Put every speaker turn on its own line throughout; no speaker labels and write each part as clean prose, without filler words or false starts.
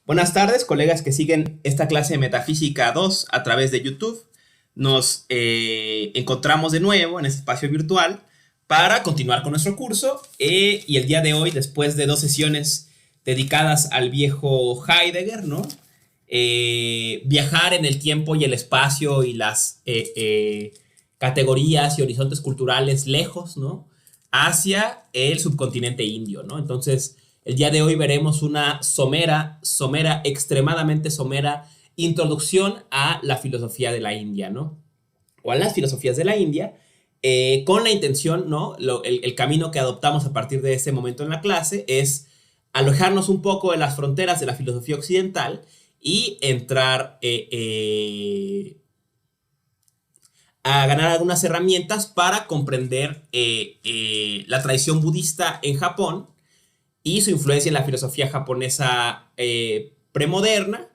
Buenas tardes, colegas que siguen esta clase de Metafísica 2 a través de YouTube. Nos encontramos de nuevo en este espacio virtual para continuar con nuestro curso y el día de hoy, después de dos sesiones dedicadas al viejo Heidegger, ¿no? Viajar en el tiempo y el espacio y las categorías y horizontes culturales lejos, ¿no? Hacia el subcontinente indio, ¿no? Entonces, el día de hoy veremos una extremadamente somera introducción a la filosofía de la India, ¿no? O a las filosofías de la India, con la intención, ¿no? El camino que adoptamos a partir de ese momento en la clase es alejarnos un poco de las fronteras de la filosofía occidental y entrar a ganar algunas herramientas para comprender la tradición budista en Japón y su influencia en la filosofía japonesa premoderna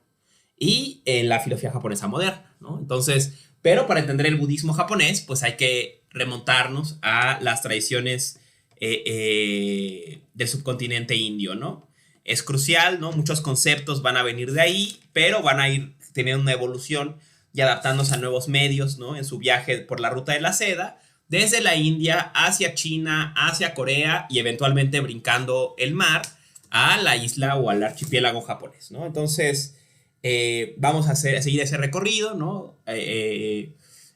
y en la filosofía japonesa moderna, ¿no? Entonces, pero para entender el budismo japonés, pues hay que remontarnos a las tradiciones del subcontinente indio, ¿no? Es crucial, ¿no? Muchos conceptos van a venir de ahí, pero van a ir teniendo una evolución y adaptándose a nuevos medios, ¿no? En su viaje por la ruta de la seda, desde la India hacia China, hacia Corea y eventualmente brincando el mar a la isla o al archipiélago japonés, ¿no? Entonces, vamos a seguir ese recorrido, ¿no? El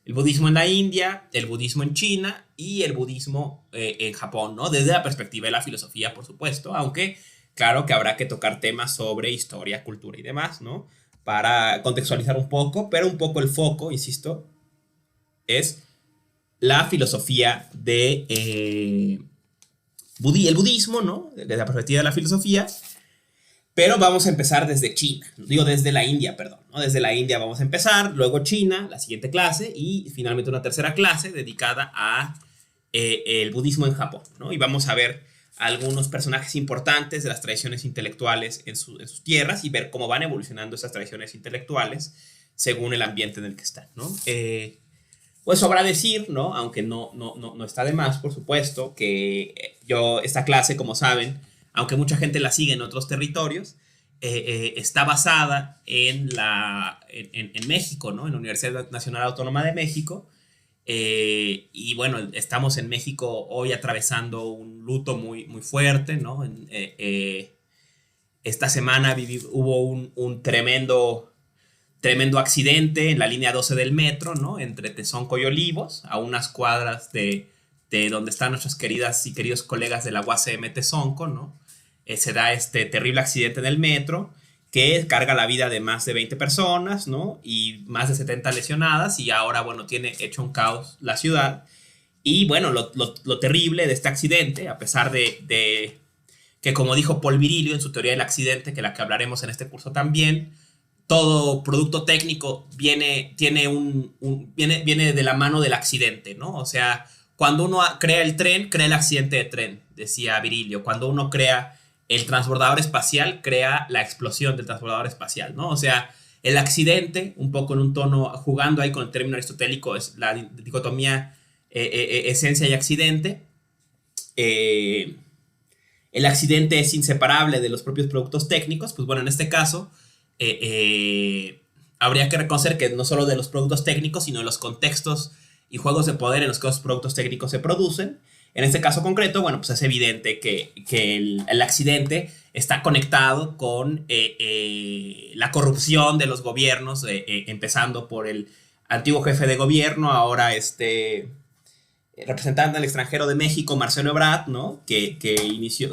budismo en la India, el budismo en China y el budismo en Japón, ¿no? Desde la perspectiva de la filosofía, por supuesto, aunque claro que habrá que tocar temas sobre historia, cultura y demás, ¿no? Para contextualizar un poco, pero un poco el foco, insisto, es la filosofía de el budismo, ¿no? Desde la perspectiva de la filosofía, pero vamos a empezar desde China, digo desde la India, perdón, ¿no? Desde la India vamos a empezar, luego China, la siguiente clase, y finalmente una tercera clase dedicada a el budismo en Japón, ¿no? Y vamos a ver algunos personajes importantes de las tradiciones intelectuales en sus tierras y ver cómo van evolucionando esas tradiciones intelectuales según el ambiente en el que están, ¿no? Pues sobra decir, ¿no? Aunque no está de más, por supuesto, que esta clase, como saben, aunque mucha gente la sigue en otros territorios, está basada en México, ¿no? En la Universidad Nacional Autónoma de México. Y bueno, estamos en México hoy atravesando un luto muy, muy fuerte, ¿no? Esta semana hubo un tremendo accidente en la línea 12 del metro, ¿no? Entre Tezonco y Olivos, a unas cuadras de donde están nuestras queridas y queridos colegas de la UACM Tezonco, ¿no? Se da este terrible accidente en el metro que carga la vida de más de 20 personas, ¿no? Y más de 70 lesionadas, y ahora, bueno, tiene hecho un caos la ciudad. Y bueno, lo terrible de este accidente, a pesar de que, como dijo Paul Virilio en su teoría del accidente, que la que hablaremos en este curso también, todo producto técnico viene de la mano del accidente, ¿no? O sea, cuando uno crea el tren, crea el accidente de tren, decía Virilio. Cuando uno crea el transbordador espacial, crea la explosión del transbordador espacial, ¿no? O sea, el accidente, un poco en un tono, jugando ahí con el término aristotélico, es la dicotomía esencia y accidente. El accidente es inseparable de los propios productos técnicos. Pues bueno, en este caso habría que reconocer que no solo de los productos técnicos, sino de los contextos y juegos de poder en los que los productos técnicos se producen. En este caso concreto, bueno, pues es evidente que el accidente está conectado con la corrupción de los gobiernos, empezando por el antiguo jefe de gobierno, ahora representante del extranjero de México, Marcelo Ebrard, ¿no? Que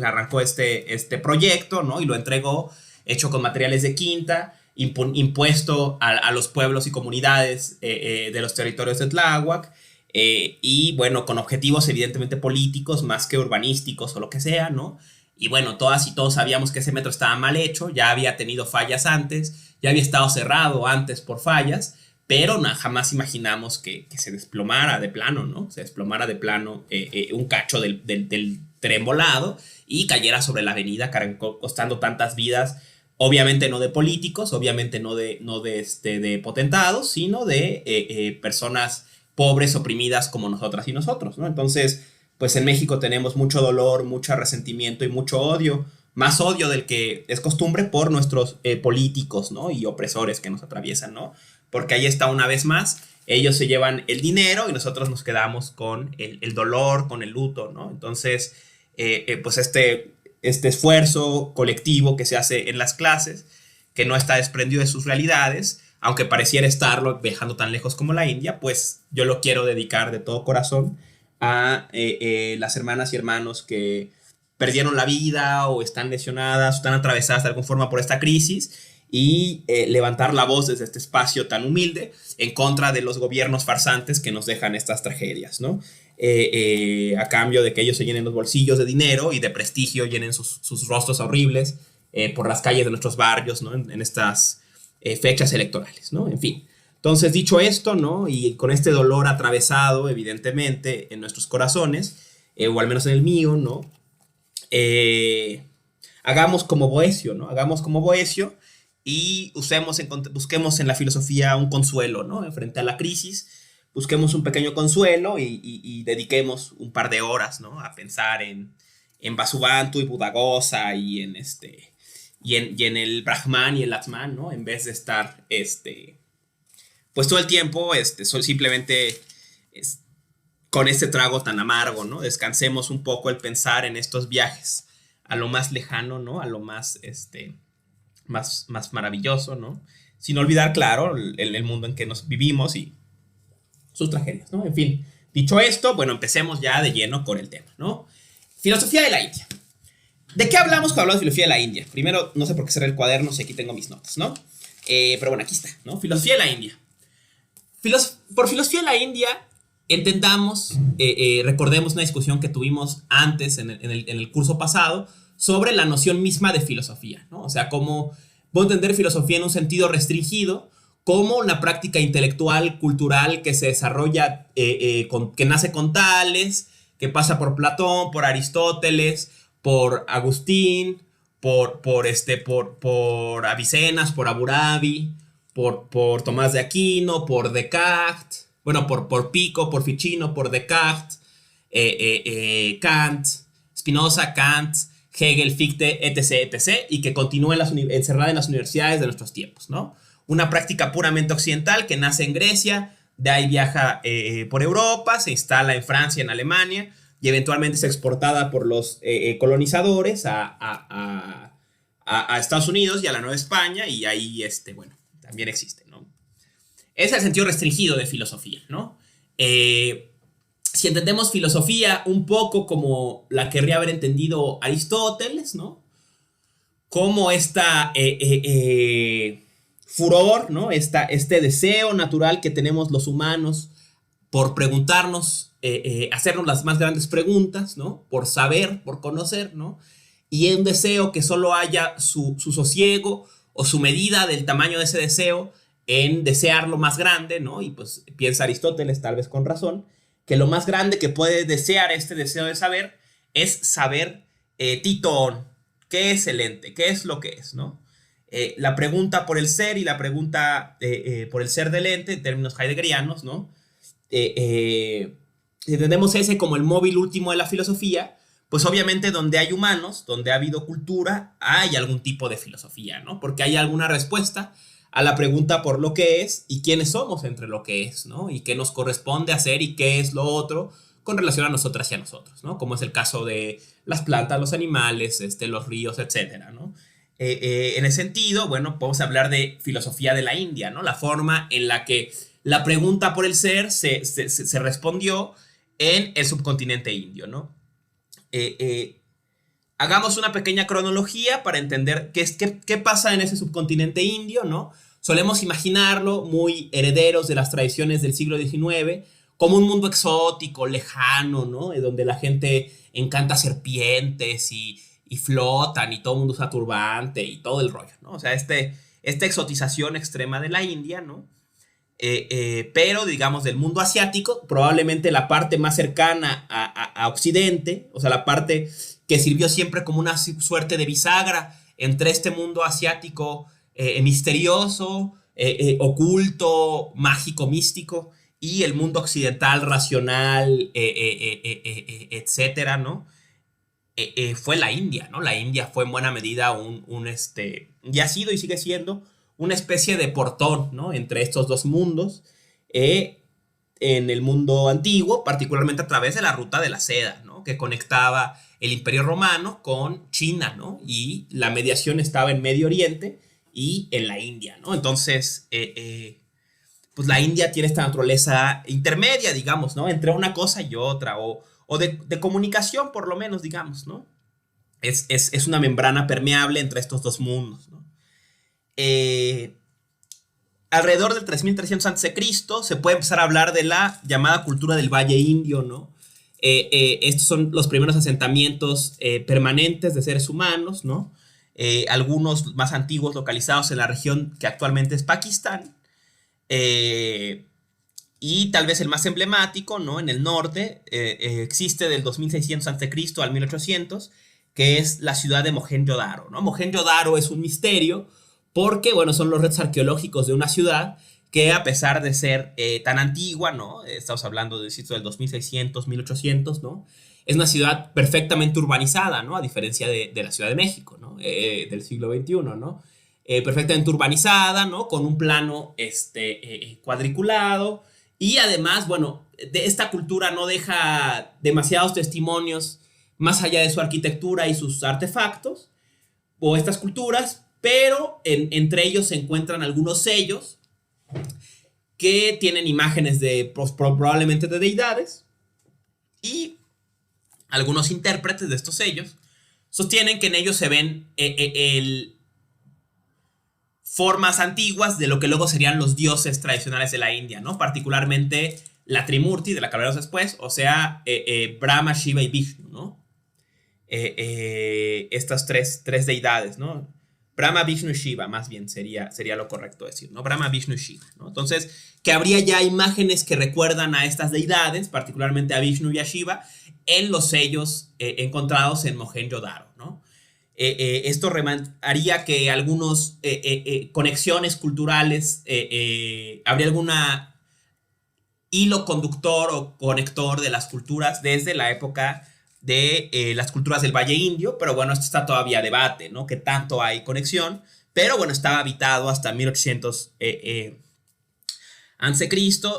arrancó este proyecto, ¿no? Y lo entregó hecho con materiales de quinta, impuesto a los pueblos y comunidades de los territorios de Tláhuac, y bueno, con objetivos evidentemente políticos más que urbanísticos o lo que sea, ¿no? Y bueno, todas y todos sabíamos que ese metro estaba mal hecho, ya había tenido fallas antes, ya había estado cerrado antes por fallas, pero jamás imaginamos que se desplomara de plano, ¿no? Se desplomara de plano un cacho del tren volado y cayera sobre la avenida, costando tantas vidas. Obviamente no de políticos, obviamente no de potentados, sino de personas pobres, oprimidas como nosotras y nosotros, ¿no? Entonces, pues en México tenemos mucho dolor, mucho resentimiento y mucho odio más odio del que es costumbre por nuestros políticos, ¿no? Y opresores que nos atraviesan, ¿no? Porque ahí está una vez más, ellos se llevan el dinero y nosotros nos quedamos con el dolor, con el luto, ¿no? Entonces, pues este esfuerzo colectivo que se hace en las clases, que no está desprendido de sus realidades, aunque pareciera estarlo viajando tan lejos como la India, pues yo lo quiero dedicar de todo corazón a las hermanas y hermanos que perdieron la vida o están lesionadas o están atravesadas de alguna forma por esta crisis y levantar la voz desde este espacio tan humilde en contra de los gobiernos farsantes que nos dejan estas tragedias, ¿no? A cambio de que ellos se llenen los bolsillos de dinero y de prestigio, llenen sus rostros horribles por las calles de nuestros barrios, ¿no? En estas fechas electorales, ¿no? En fin. Entonces, dicho esto, ¿no? Y con este dolor atravesado, evidentemente, en nuestros corazones, o al menos en el mío, ¿no? Hagamos como Boecio, ¿no? Hagamos como Boecio y busquemos en la filosofía un consuelo, ¿no? Frente a la crisis, busquemos un pequeño consuelo y dediquemos un par de horas, ¿no? A pensar en Vasubandhu y Buddhaghosa y en el Brahman y el Atman, ¿no? En vez de estar, pues todo el tiempo, simplemente con este trago tan amargo, ¿no? Descansemos un poco el pensar en estos viajes a lo más lejano, ¿no? A lo más, más maravilloso, ¿no? Sin olvidar, claro, el mundo en que nos vivimos y sus tragedias, ¿no? En fin, dicho esto, bueno, empecemos ya de lleno con el tema, ¿no? Filosofía de la India. ¿De qué hablamos cuando hablamos de filosofía de la India? Primero, no sé por qué cerré el cuaderno, si aquí tengo mis notas, ¿no? Pero bueno, aquí está, ¿no? Filosofía de la India. Por filosofía de la India, entendamos, recordemos una discusión que tuvimos antes en el curso pasado sobre la noción misma de filosofía, ¿no? O sea, cómo puedo entender filosofía en un sentido restringido como una práctica intelectual, cultural que se desarrolla, que nace con Tales, que pasa por Platón, por Aristóteles, por Agustín, por Avicenas, por Hammurabi, por Tomás de Aquino, por Descartes, bueno, por Pico, por Ficino, por Descartes, Kant, Spinoza, Kant, Hegel, Fichte, etc., etc., y que continúa encerrada en las universidades de nuestros tiempos, ¿no? Una práctica puramente occidental que nace en Grecia, de ahí viaja por Europa, se instala en Francia, en Alemania, y eventualmente es exportada por los colonizadores a Estados Unidos y a la Nueva España, y ahí, bueno, también existe, ¿no? Ese es el sentido restringido de filosofía, ¿no? Si entendemos filosofía un poco como la querría haber entendido Aristóteles, ¿no? Como furor, ¿no? Este deseo natural que tenemos los humanos por preguntarnos, hacernos las más grandes preguntas, ¿no? Por saber, por conocer, ¿no? Y es un deseo que solo haya su sosiego o su medida del tamaño de ese deseo en desear lo más grande, ¿no? Y pues piensa Aristóteles, tal vez con razón, que lo más grande que puede desear este deseo de saber es saber, Titón, qué es el ente, qué es lo que es, ¿no? La pregunta por el ser y la pregunta por el ser del ente, en términos heideggerianos, ¿no? Si entendemos ese como el móvil último de la filosofía, pues obviamente donde hay humanos, donde ha habido cultura, hay algún tipo de filosofía, ¿no? Porque hay alguna respuesta a la pregunta por lo que es y quiénes somos entre lo que es, ¿no? Y qué nos corresponde hacer y qué es lo otro con relación a nosotras y a nosotros, ¿no? Como es el caso de las plantas, los animales, los ríos, etcétera, ¿no? En ese sentido, bueno, podemos hablar de filosofía de la India, ¿no? La forma en la que la pregunta por el ser se respondió en el subcontinente indio, ¿no? Hagamos una pequeña cronología para entender qué pasa en ese subcontinente indio, ¿no? Solemos imaginarlo muy herederos de las tradiciones del siglo XIX, como un mundo exótico, lejano, ¿no? Donde la gente encanta serpientes y flotan y todo el mundo usa turbante y todo el rollo, ¿no? O sea, esta exotización extrema de la India, ¿no? Pero digamos del mundo asiático, probablemente la parte más cercana a Occidente, o sea, la parte que sirvió siempre como una suerte de bisagra entre este mundo asiático misterioso, oculto, mágico, místico, y el mundo occidental racional, etcétera, ¿no? fue la India, ¿no? La India fue en buena medida y ha sido y sigue siendo una especie de portón, ¿no? Entre estos dos mundos, en el mundo antiguo, particularmente a través de la ruta de la seda, ¿no? Que conectaba el Imperio Romano con China, ¿no? Y la mediación estaba en Medio Oriente y en la India, ¿no? Entonces, pues la India tiene esta naturaleza intermedia, digamos, ¿no? Entre una cosa y otra, o de comunicación, por lo menos, digamos, ¿no? Es una membrana permeable entre estos dos mundos, ¿no? Alrededor del 3300 a.C. se puede empezar a hablar de la llamada cultura del Valle Indio, ¿no? Estos son los primeros asentamientos permanentes de seres humanos, ¿no? Algunos más antiguos localizados en la región que actualmente es Pakistán. Y tal vez el más emblemático, ¿no? En el norte existe del 2600 a.C. al 1800, que es la ciudad de Mohenjo-Daro, ¿no? Mohenjo-Daro es un misterio porque, bueno, son los restos arqueológicos de una ciudad que, a pesar de ser tan antigua, ¿no? Estamos hablando del sitio del 2600, 1800, ¿no? Es una ciudad perfectamente urbanizada, ¿no? A diferencia de la Ciudad de México, ¿no? Del siglo XXI, ¿no? Perfectamente urbanizada, ¿no? Con un plano cuadriculado. Y además, bueno, de esta cultura no deja demasiados testimonios más allá de su arquitectura y sus artefactos, o estas culturas, pero entre ellos se encuentran algunos sellos que tienen imágenes probablemente de deidades, y algunos intérpretes de estos sellos sostienen que en ellos se ven formas antiguas de lo que luego serían los dioses tradicionales de la India, ¿no? Particularmente la Trimurti, de la que hablaremos después, o sea, Brahma, Shiva y Vishnu, ¿no? Estas tres deidades, ¿no? Brahma, Vishnu y Shiva, más bien sería lo correcto decir, ¿no? Brahma, Vishnu y Shiva, ¿no? Entonces, que habría ya imágenes que recuerdan a estas deidades, particularmente a Vishnu y a Shiva, en los sellos encontrados en Mohenjo-Daro, ¿no? Esto haría que algunas conexiones culturales, habría alguna hilo conductor o conector de las culturas desde la época de las culturas del Valle Indio, pero bueno, esto está todavía a debate, ¿no? Que tanto hay conexión, pero bueno, estaba habitado hasta 1800 a.C.,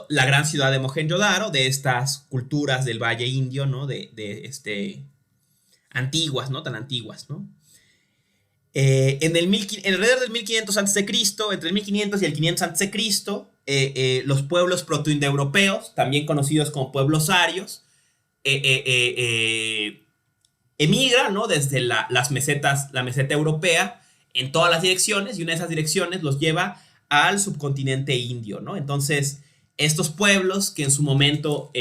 la gran ciudad de Mohenjo-Daro, de estas culturas del Valle Indio, ¿no? Antiguas, ¿no? Tan antiguas, ¿no? Alrededor del 1500 a.C., entre el 1500 y el 500 a.C., los pueblos protoindoeuropeos, también conocidos como pueblos arios, emigran, ¿no? Desde la meseta europea en todas las direcciones, y una de esas direcciones los lleva al subcontinente indio, ¿no? Entonces, estos pueblos que en su momento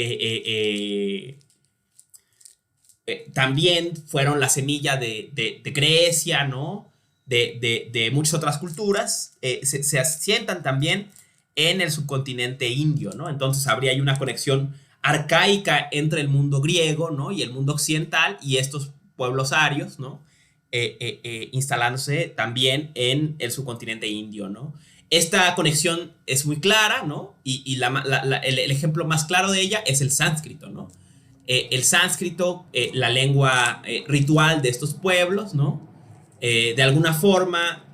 también fueron la semilla de Grecia, ¿no? De muchas otras culturas, se asientan también en el subcontinente indio, ¿no? Entonces habría ahí una conexión arcaica entre el mundo griego, ¿no? Y el mundo occidental, y estos pueblos arios, ¿no? Instalándose también en el subcontinente indio, ¿no? Esta conexión es muy clara, ¿no? Y el ejemplo más claro de ella es el sánscrito, ¿no? El sánscrito, la lengua ritual de estos pueblos, ¿no? De alguna forma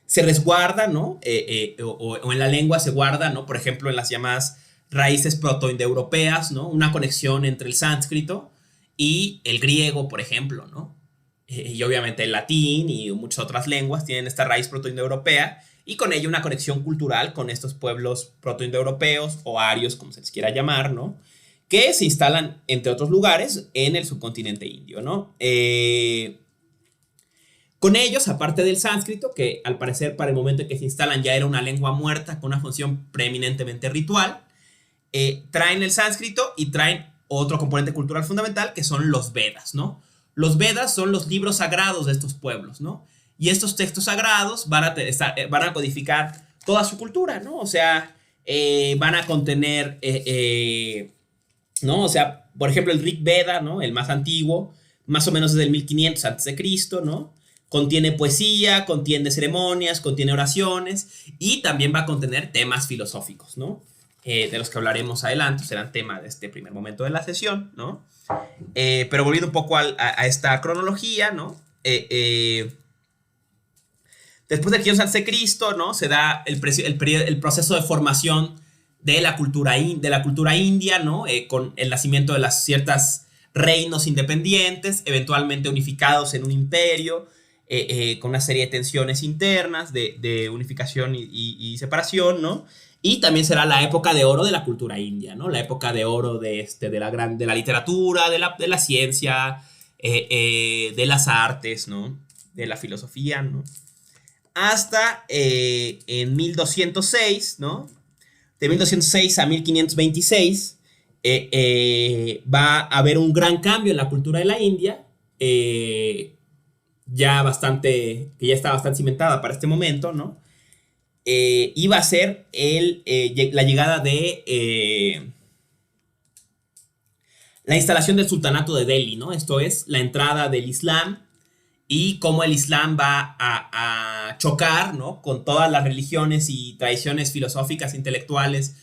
se resguarda, ¿no? O en la lengua se guarda, ¿no? Por ejemplo, en las llamadas raíces protoindoeuropeas, ¿no? Una conexión entre el sánscrito y el griego, por ejemplo, ¿no? Y obviamente el latín y muchas otras lenguas tienen esta raíz protoindoeuropea, y con ello una conexión cultural con estos pueblos protoindoeuropeos o arios, como se les quiera llamar, ¿no? Que se instalan, entre otros lugares, en el subcontinente indio, ¿no? Con ellos, aparte del sánscrito, que al parecer para el momento en que se instalan ya era una lengua muerta con una función preeminentemente ritual, traen el sánscrito y traen otro componente cultural fundamental, que son los Vedas, ¿no? Los Vedas son los libros sagrados de estos pueblos, ¿no? Y estos textos sagrados van a codificar toda su cultura, ¿no? O sea, van a contener, ¿no? O sea, por ejemplo, el Rig Veda, ¿no? El más antiguo, más o menos desde el 1500 a.C., ¿no? Contiene poesía, contiene ceremonias, contiene oraciones, y también va a contener temas filosóficos, ¿no? de los que hablaremos adelante, serán tema de este primer momento de la sesión, ¿no? Pero volviendo un poco a esta cronología, ¿no? Después de 500 a.C., ¿no? Se da el proceso de formación de la cultura india, ¿no? Con el nacimiento de las ciertas reinos independientes, eventualmente unificados en un imperio, con una serie de tensiones internas, de unificación y separación, ¿no? Y también será la época de oro de la cultura india, ¿no? La época de oro de la literatura, de la ciencia, de las artes, ¿no? De la filosofía, ¿no? Hasta en 1206, ¿no? De 1206 a 1526 va a haber un gran cambio en la cultura de la India, que ya está bastante cimentada para este momento, ¿no? Iba a ser la llegada de la instalación del sultanato de Delhi, ¿no? Esto es la entrada del Islam y cómo el Islam va a chocar, ¿no? Con todas las religiones y tradiciones filosóficas, intelectuales,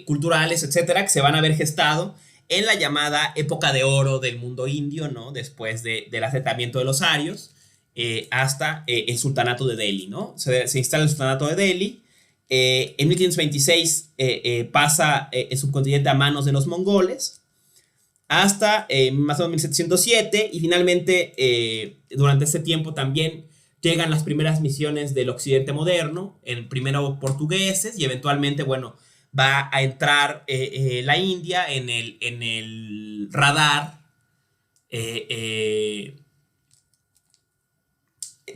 culturales, etcétera, que se van a haber gestado en la llamada época de oro del mundo indio, ¿no? Después del asentamiento de los arios, hasta el sultanato de Delhi, ¿no? Se instala el sultanato de Delhi. En 1526 pasa el subcontinente a manos de los mongoles, hasta más o menos 1707, y finalmente durante ese tiempo también llegan las primeras misiones del occidente moderno, primero portugueses, y eventualmente, bueno, va a entrar la India en el radar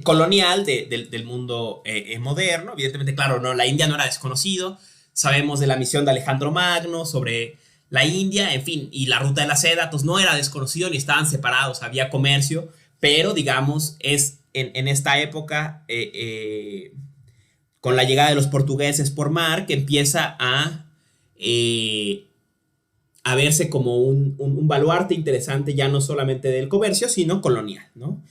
colonial del mundo moderno. Evidentemente, claro, no, la India no era desconocido, sabemos de la misión de Alejandro Magno sobre la India, en fin, y la ruta de la seda, pues no era desconocido ni estaban separados, había comercio, pero digamos es en esta época, con la llegada de los portugueses por mar, que empieza a verse como un baluarte interesante ya no solamente del comercio, sino colonial, ¿no?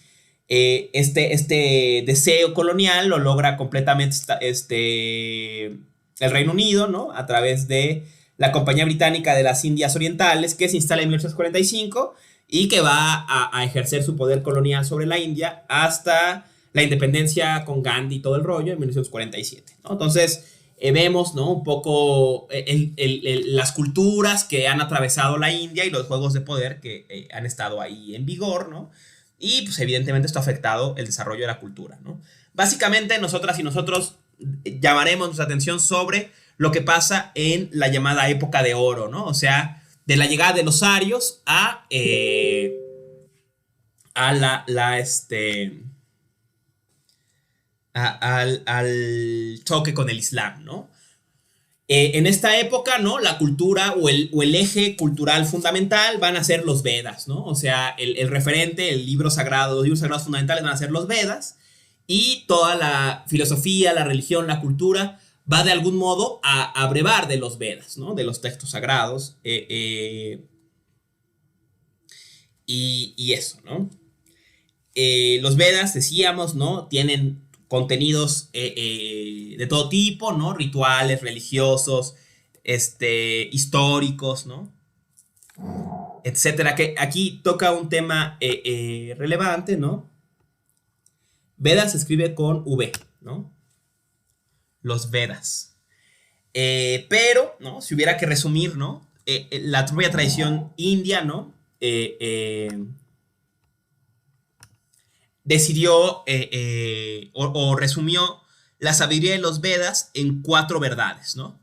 Este deseo colonial lo logra completamente el Reino Unido, ¿no? A través de la Compañía Británica de las Indias Orientales, que se instala en 1845 y que va a ejercer su poder colonial sobre la India hasta la independencia con Gandhi y todo el rollo en 1947, ¿no? Entonces vemos, ¿no? Un poco las culturas que han atravesado la India y los juegos de poder que han estado ahí en vigor, ¿no? Y pues evidentemente esto ha afectado el desarrollo de la cultura, ¿no? Básicamente nosotras y nosotros llamaremos nuestra atención sobre lo que pasa en la llamada época de oro, ¿no? O sea, de la llegada de los arios al choque con el Islam, ¿no? En esta época, ¿no? La cultura o el eje cultural fundamental van a ser los Vedas, ¿no? O sea, el referente, los libros sagrados fundamentales van a ser los Vedas, y toda la filosofía, la religión, la cultura va de algún modo a abrevar de los Vedas, ¿no? De los textos sagrados, y eso, ¿no? Los Vedas, decíamos, ¿no? Tienen contenidos de todo tipo, ¿no? Rituales religiosos, históricos, ¿no? Etcétera. Que aquí toca un tema relevante, ¿no? Vedas se escribe con V, ¿no? Los Vedas. Pero, ¿no? Si hubiera que resumir, ¿no? La propia tradición india, ¿no? Decidió o resumió la sabiduría de los Vedas en 4 verdades, ¿no?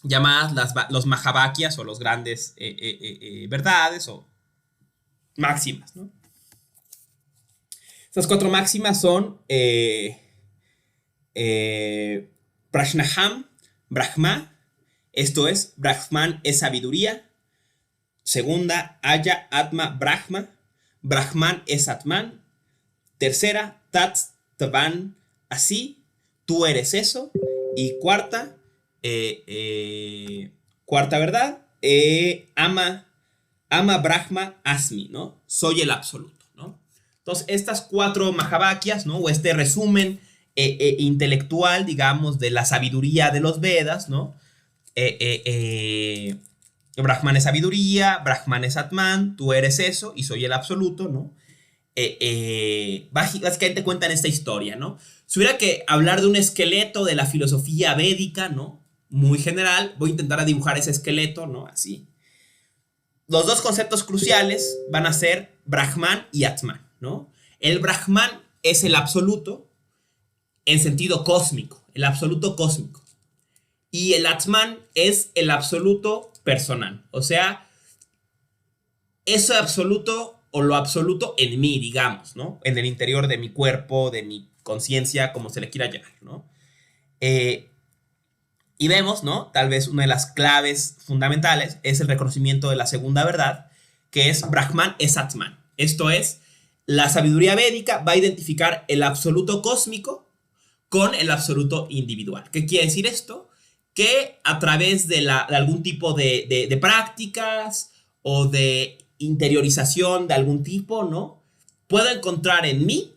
Llamadas los Mahavakyas, o los grandes verdades o máximas, ¿no? Estas 4 máximas son Prajnaham, Brahma, esto es, Brahman es sabiduría. Segunda, Aya Atma Brahma, Brahman es Atman. Tercera, Tat Tavan, así, tú eres eso. Y cuarta verdad, Ama Brahma Asmi, ¿no? Soy el absoluto, ¿no? Entonces, estas 4 Mahavakyas, ¿no? O este resumen intelectual, digamos, de la sabiduría de los Vedas, ¿no? Brahman es sabiduría, Brahman es Atman, tú eres eso y soy el absoluto, ¿no? Básicamente cuentan esta historia, ¿no? Si hubiera que hablar de un esqueleto de la filosofía védica, ¿no? Muy general, voy a intentar dibujar ese esqueleto, ¿no? Así. Los dos conceptos cruciales van a ser Brahman y Atman, ¿no? El Brahman es el absoluto en sentido cósmico, el absoluto cósmico. Y el Atman es el absoluto personal, o sea, eso absoluto o lo absoluto en mí, digamos, ¿no? En el interior de mi cuerpo, de mi conciencia, como se le quiera llamar, ¿no? Y vemos, ¿no? Tal vez una de las claves fundamentales es el reconocimiento de la segunda verdad, que es Brahman es Atman. Esto es, la sabiduría védica va a identificar el absoluto cósmico con el absoluto individual. ¿Qué quiere decir esto? Que a través de algún tipo de prácticas o de interiorización de algún tipo, ¿no? Puedo encontrar en mí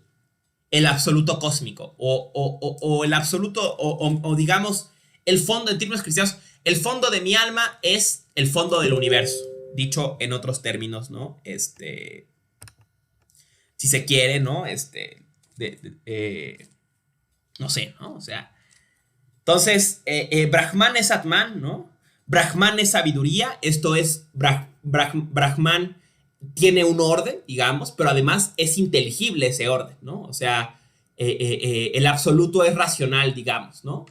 el absoluto cósmico o el absoluto, o digamos, el fondo, en términos cristianos, el fondo de mi alma es el fondo del universo, dicho en otros términos, ¿no? Si se quiere, ¿no? No sé, ¿no? O sea, entonces, Brahman es Atman, ¿no? Brahman es sabiduría, esto es, Brahman tiene un orden, digamos, pero además es inteligible ese orden, ¿no? O sea, el absoluto es racional, digamos, ¿no?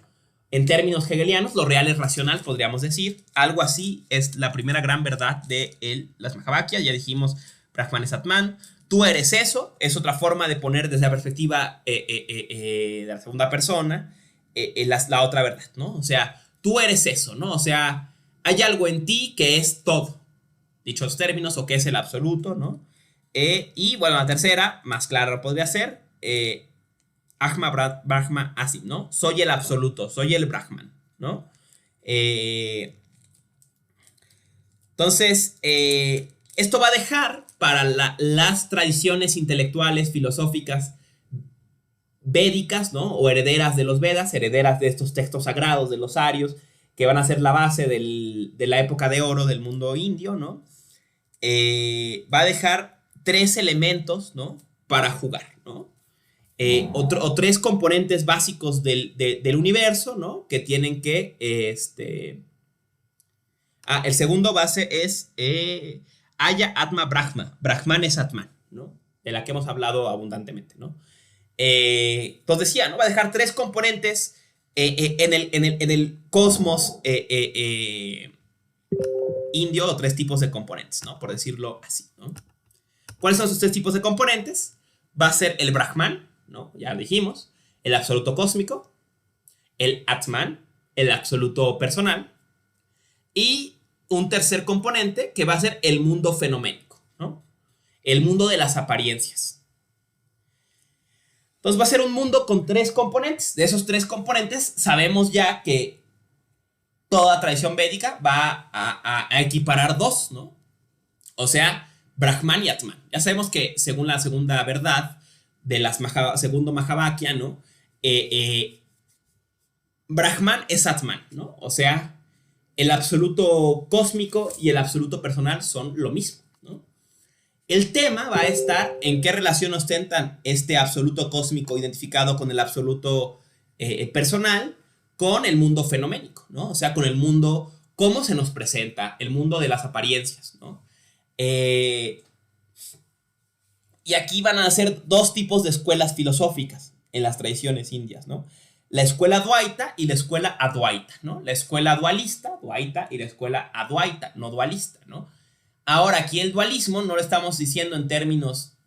En términos hegelianos, lo real es racional, podríamos decir. Algo así es la primera gran verdad de las Mahabhakyas. Ya dijimos, Brahman es Atman. Tú eres eso, es otra forma de poner desde la perspectiva de la segunda persona la otra verdad, ¿no? O sea, tú eres eso, ¿no? O sea, hay algo en ti que es todo, dichos términos, o que es el absoluto, ¿no? Y bueno, la tercera, más clara podría ser, Ahma Brahma Asim, ¿no? Soy el absoluto, soy el Brahman, ¿no? Entonces, esto va a dejar para las tradiciones intelectuales, filosóficas, védicas, ¿no? O herederas de los Vedas, herederas de estos textos sagrados de los arios, que van a ser la base de la época de oro del mundo indio, ¿no? Va a dejar tres elementos, ¿no? Para jugar, ¿no? O tres componentes básicos del universo, ¿no? Que tienen que, el segundo base es Aya Atma Brahma, Brahman es Atman, ¿no? De la que hemos hablado abundantemente, ¿no? Entonces decía, ¿no? Va a dejar tres componentes en el cosmos indio, o tres tipos de componentes, ¿no? Por decirlo así, ¿no? ¿Cuáles son esos tres tipos de componentes? Va a ser el Brahman, ¿no? Ya lo dijimos, el absoluto cósmico, el Atman, el absoluto personal, y un tercer componente que va a ser el mundo fenoménico, ¿no? El mundo de las apariencias. Entonces va a ser un mundo con tres componentes. De esos tres componentes sabemos ya que toda tradición védica va a equiparar dos, ¿no? O sea, Brahman y Atman. Ya sabemos que según la segunda verdad de segundo Mahabhakya, ¿no? Brahman es Atman, ¿no? O sea, el absoluto cósmico y el absoluto personal son lo mismo, ¿no? El tema va a estar en qué relación ostentan este absoluto cósmico identificado con el absoluto personal con el mundo fenoménico, ¿no? O sea, con el mundo, cómo se nos presenta, el mundo de las apariencias, ¿no? Y aquí van a ser dos tipos de escuelas filosóficas en las tradiciones indias, ¿no? La escuela Dvaita y la escuela Advaita, ¿no? La escuela dualista, Dvaita, y la escuela Advaita, no dualista, ¿no? Ahora, aquí el dualismo no lo estamos diciendo en términos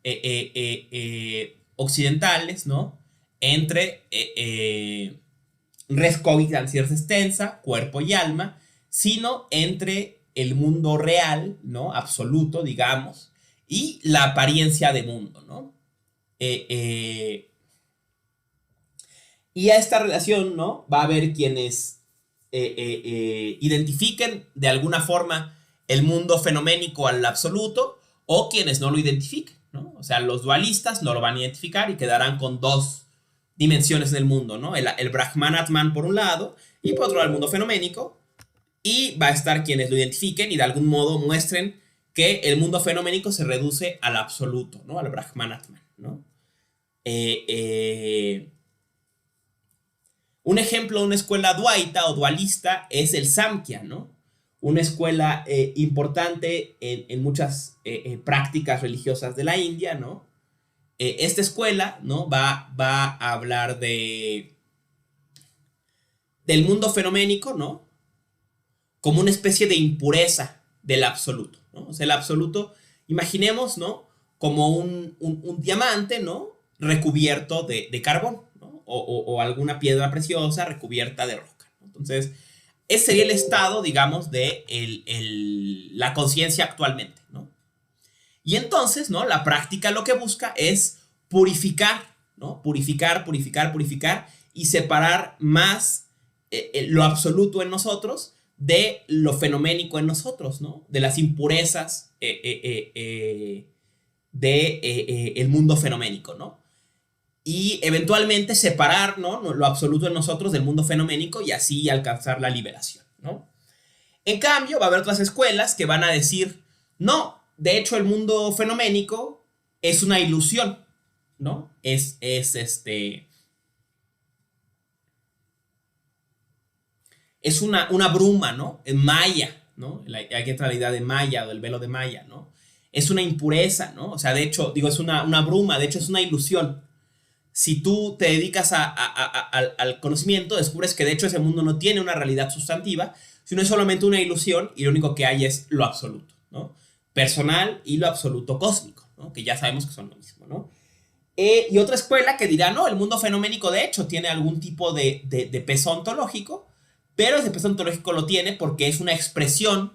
occidentales, ¿no? Entre res cogitans y res extensa, cuerpo y alma, sino entre el mundo real, ¿no? Absoluto, digamos, y la apariencia de mundo, ¿no? Y a esta relación, ¿no? Va a haber quienes identifiquen de alguna forma el mundo fenoménico al absoluto, o quienes no lo identifiquen, ¿no? O sea, los dualistas no lo van a identificar y quedarán con dos dimensiones del mundo, ¿no? El Brahman Atman por un lado, y por otro lado el mundo fenoménico, Y va a estar quienes lo identifiquen y de algún modo muestren que el mundo fenoménico se reduce al absoluto, ¿no? Al Brahman Atman, ¿no? Un ejemplo de una escuela duaita o dualista es el Samkhya, ¿no? Una escuela importante en muchas prácticas religiosas de la India, ¿no? Esta escuela, ¿no? va a hablar del mundo fenoménico, ¿no? Como una especie de impureza del absoluto, ¿no? O sea, el absoluto, imaginemos, ¿no? Como un diamante, ¿no? Recubierto de carbón, ¿no? O alguna piedra preciosa recubierta de roca, ¿no? Entonces, ese sería el estado, digamos, de la conciencia actualmente, ¿no? Y entonces, ¿no? La práctica lo que busca es purificar, ¿no? Purificar y separar más lo absoluto en nosotros de lo fenoménico en nosotros, ¿no? De las impurezas del mundo fenoménico, ¿no? Y eventualmente separar, ¿no? Lo absoluto en nosotros del mundo fenoménico y así alcanzar la liberación, ¿no? En cambio, va a haber otras escuelas que van a decir, no, de hecho el mundo fenoménico es una ilusión, ¿no? Es una bruma, ¿no? En Maya, ¿no? Aquí entra la idea de Maya o del velo de Maya, ¿no? Es una impureza, ¿no? O sea, de hecho, digo, es una bruma, de hecho es una ilusión. Si tú te dedicas al conocimiento, descubres que de hecho ese mundo no tiene una realidad sustantiva, sino es solamente una ilusión y lo único que hay es lo absoluto, ¿no? Personal y lo absoluto cósmico, ¿no? Que ya sabemos que son lo mismo, ¿no? Y otra escuela que dirá, no, el mundo fenoménico de hecho tiene algún tipo de peso ontológico, pero ese peso ontológico lo tiene porque es una expresión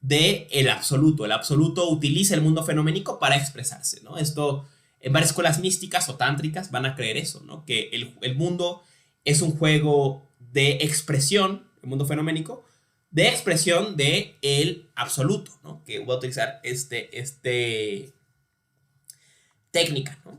del absoluto. El absoluto utiliza el mundo fenoménico para expresarse, ¿no? Esto, en varias escuelas místicas o tántricas van a creer eso, ¿no? Que el mundo es un juego de expresión, el mundo fenoménico, de expresión de el absoluto, ¿no? Que voy a utilizar técnica, ¿no?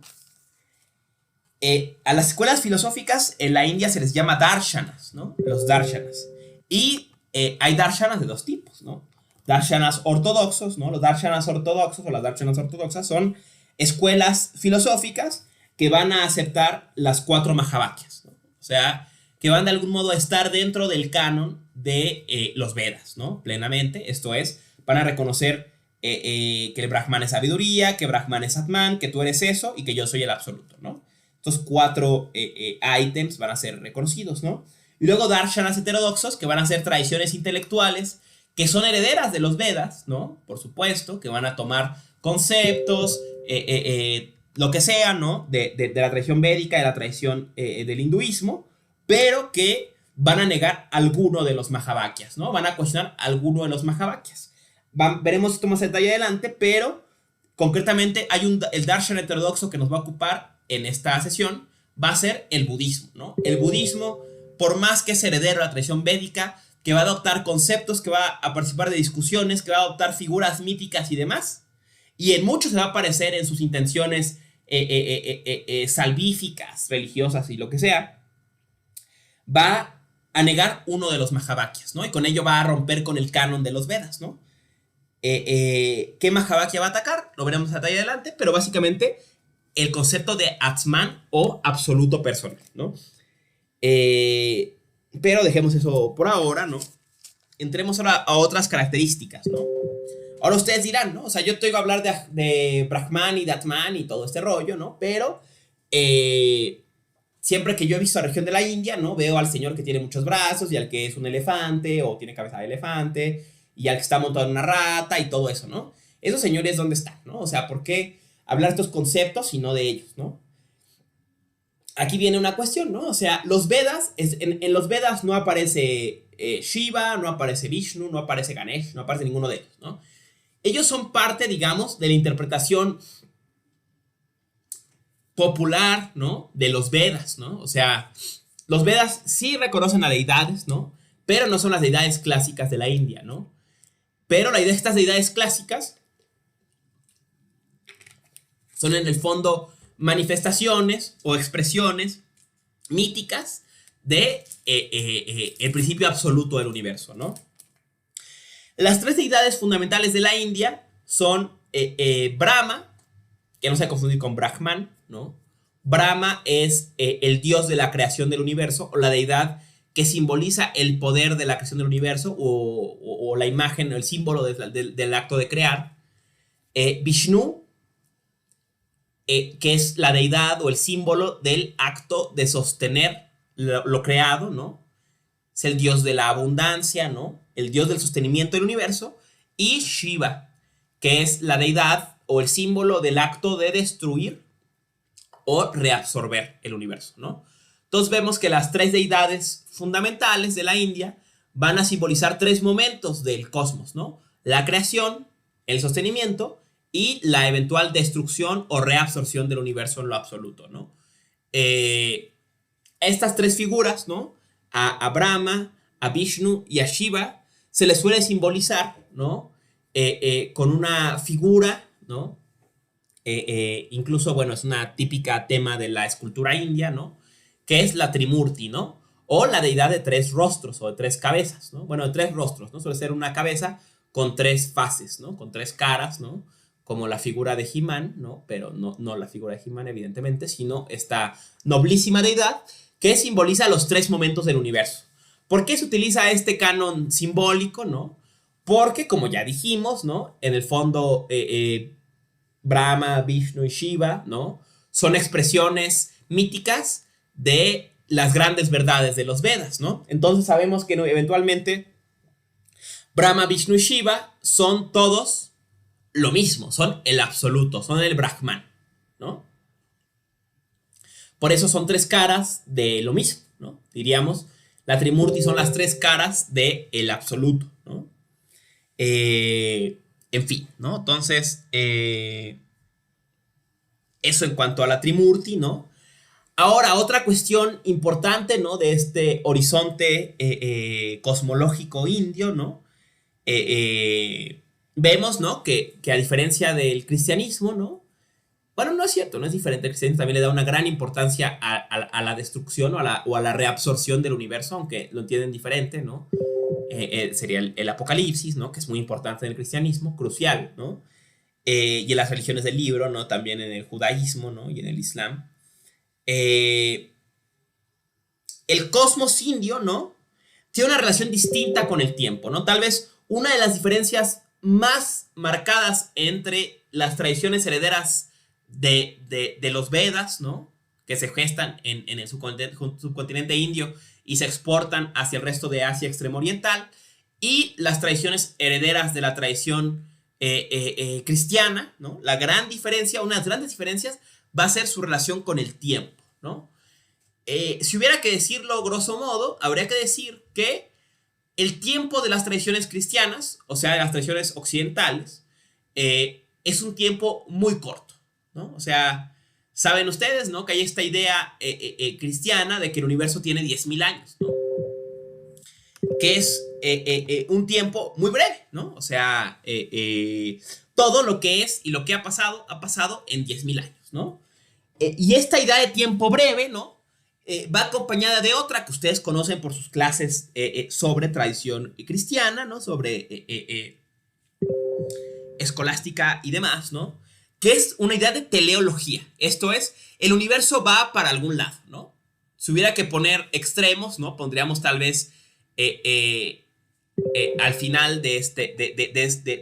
A las escuelas filosóficas en la India se les llama darshanas, ¿no? Los darshanas. Y hay darshanas de dos tipos, ¿no? Darshanas ortodoxos, ¿no? Los darshanas ortodoxos o las darshanas ortodoxas son escuelas filosóficas que van a aceptar las 4 Mahavakyas, ¿no? O sea, que van de algún modo a estar dentro del canon de los Vedas, ¿no? Plenamente, esto es, van a reconocer que el Brahman es sabiduría, que Brahman es Atman, que tú eres eso y que yo soy el absoluto, ¿no? Estos 4 ítems van a ser reconocidos, ¿no? Y luego darshanas heterodoxos, que van a ser tradiciones intelectuales, que son herederas de los Vedas, ¿no? Por supuesto, que van a tomar conceptos, lo que sea, ¿no? De la tradición védica, de la tradición del hinduismo, pero que van a negar alguno de los Mahavakyas, ¿no? Van a cuestionar alguno de los Mahavakyas. Veremos esto más en detalle adelante, pero concretamente hay el darshan heterodoxo que nos va a ocupar en esta sesión, va a ser el budismo, ¿no? El budismo, por más que es heredero de la tradición védica, que va a adoptar conceptos, que va a participar de discusiones, que va a adoptar figuras míticas y demás, y en muchos se va a parecer en sus intenciones salvíficas, religiosas y lo que sea, va a negar uno de los Mahavakyas, ¿no? Y con ello va a romper con el canon de los Vedas, ¿no? ¿Qué Mahavakya va a atacar? Lo veremos a detalle adelante, pero básicamente el concepto de Atman o absoluto personal, ¿no? Pero dejemos eso por ahora, ¿no? Entremos ahora a otras características, ¿no? Ahora ustedes dirán, ¿no? O sea, yo te oigo hablar de Brahman y de Atman y todo este rollo, ¿no? Pero siempre que yo he visto la región de la India, ¿no? Veo al señor que tiene muchos brazos y al que es un elefante o tiene cabeza de elefante y al que está montado en una rata y todo eso, ¿no? Esos señores, ¿dónde están, no? O sea, ¿por qué hablar de estos conceptos y no de ellos, no? Aquí viene una cuestión, ¿no? O sea, los Vedas, en los Vedas no aparece Shiva, no aparece Vishnu, no aparece Ganesh, no aparece ninguno de ellos, ¿no? Ellos son parte, digamos, de la interpretación popular, ¿no? De los Vedas, ¿no? O sea, los Vedas sí reconocen a deidades, ¿no? Pero no son las deidades clásicas de la India, ¿no? Pero la idea de estas deidades clásicas son en el fondo manifestaciones o expresiones míticas de el principio absoluto del universo, ¿no? Las tres deidades fundamentales de la India son Brahma, que no se debe confundir con Brahman, ¿no? Brahma es el dios de la creación del universo, o la deidad que simboliza el poder de la creación del universo, o la imagen, o el símbolo del acto de crear. Vishnu, que es la deidad o el símbolo del acto de sostener lo creado, ¿no? Es el dios de la abundancia, ¿no? El dios del sostenimiento del universo. Y Shiva, que es la deidad o el símbolo del acto de destruir o reabsorber el universo, ¿no? Entonces vemos que las tres deidades fundamentales de la India van a simbolizar tres momentos del cosmos, ¿no? La creación, el sostenimiento y la eventual destrucción o reabsorción del universo en lo absoluto, ¿no? Estas tres figuras, ¿no? A Brahma, a Vishnu y a Shiva se les suele simbolizar, ¿no? Con una figura, ¿no? Incluso, bueno, es una típica tema de la escultura india, ¿no? Que es la Trimurti, ¿no? O la deidad de tres rostros o de tres cabezas, ¿no? Bueno, de tres rostros, ¿no? Suele ser una cabeza con tres faces, ¿no? Con tres caras, ¿no? Como la figura de He-Man, ¿no? Pero no la figura de He-Man, evidentemente, sino esta noblísima deidad que simboliza los tres momentos del universo. ¿Por qué se utiliza este canon simbólico, no? Porque, como ya dijimos, ¿no? En el fondo, Brahma, Vishnu y Shiva, ¿no? Son expresiones míticas de las grandes verdades de los Vedas, ¿no? Entonces sabemos que eventualmente Brahma, Vishnu y Shiva son todos lo mismo, son el absoluto, son el Brahman, ¿no? Por eso son tres caras de lo mismo, ¿no? Diríamos, la Trimurti son las tres caras del absoluto, ¿no? En fin, ¿no? Entonces, eso en cuanto a la Trimurti, ¿no? Ahora, otra cuestión importante, ¿no? De este horizonte cosmológico indio, ¿no? Vemos, ¿no? Que a diferencia del cristianismo, ¿no? Bueno, no es cierto, no es diferente. El cristianismo también le da una gran importancia a la destrucción o a la reabsorción del universo, aunque lo entienden diferente, ¿no? Sería el Apocalipsis, ¿no? Que es muy importante en el cristianismo, crucial, ¿no? Y en las religiones del libro, ¿no? También en el judaísmo, ¿no? Y en el islam. El cosmos indio, ¿no? Tiene una relación distinta con el tiempo, ¿no? Tal vez una de las diferencias más marcadas entre las tradiciones herederas de los Vedas, ¿no? Que se gestan en el subcontinente indio y se exportan hacia el resto de Asia extremo oriental, y las tradiciones herederas de la tradición cristiana, ¿no? La gran diferencia, una de las grandes diferencias, va a ser su relación con el tiempo, ¿no? Si hubiera que decirlo grosso modo, habría que decir que el tiempo de las tradiciones cristianas, o sea, de las tradiciones occidentales, es un tiempo muy corto, ¿no? O sea, saben ustedes, ¿no? Que hay esta idea cristiana de que el universo tiene 10.000 años, ¿no? Que es un tiempo muy breve, ¿no? O sea, todo lo que es y lo que ha pasado en 10.000 años, ¿no? Y esta idea de tiempo breve, ¿no? Va acompañada de otra que ustedes conocen por sus clases sobre tradición cristiana, ¿no? Sobre escolástica y demás, ¿no? Que es una idea de teleología. Esto es, el universo va para algún lado, ¿no? Si hubiera que poner extremos, ¿no? Pondríamos tal vez al final de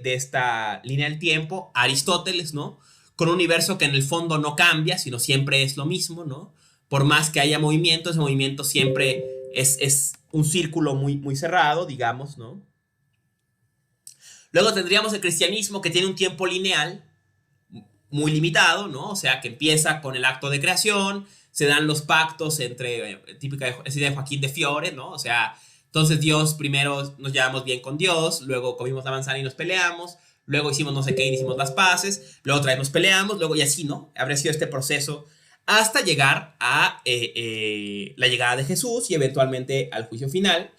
esta línea del tiempo, Aristóteles, ¿no? Con un universo que en el fondo no cambia, sino siempre es lo mismo, ¿no? Por más que haya movimiento, ese movimiento siempre es un círculo muy, muy cerrado, digamos, ¿no? Luego tendríamos el cristianismo, que tiene un tiempo lineal muy limitado, ¿no? O sea, que empieza con el acto de creación, se dan los pactos entre, típica esa idea de Joaquín de Fiore, ¿no? O sea, entonces Dios, primero nos llevamos bien con Dios, luego comimos la manzana y nos peleamos, luego hicimos no sé qué y hicimos las paces, luego otra vez nos peleamos, luego y así, ¿no? Habría sido este proceso hasta llegar a la llegada de Jesús y eventualmente al juicio final,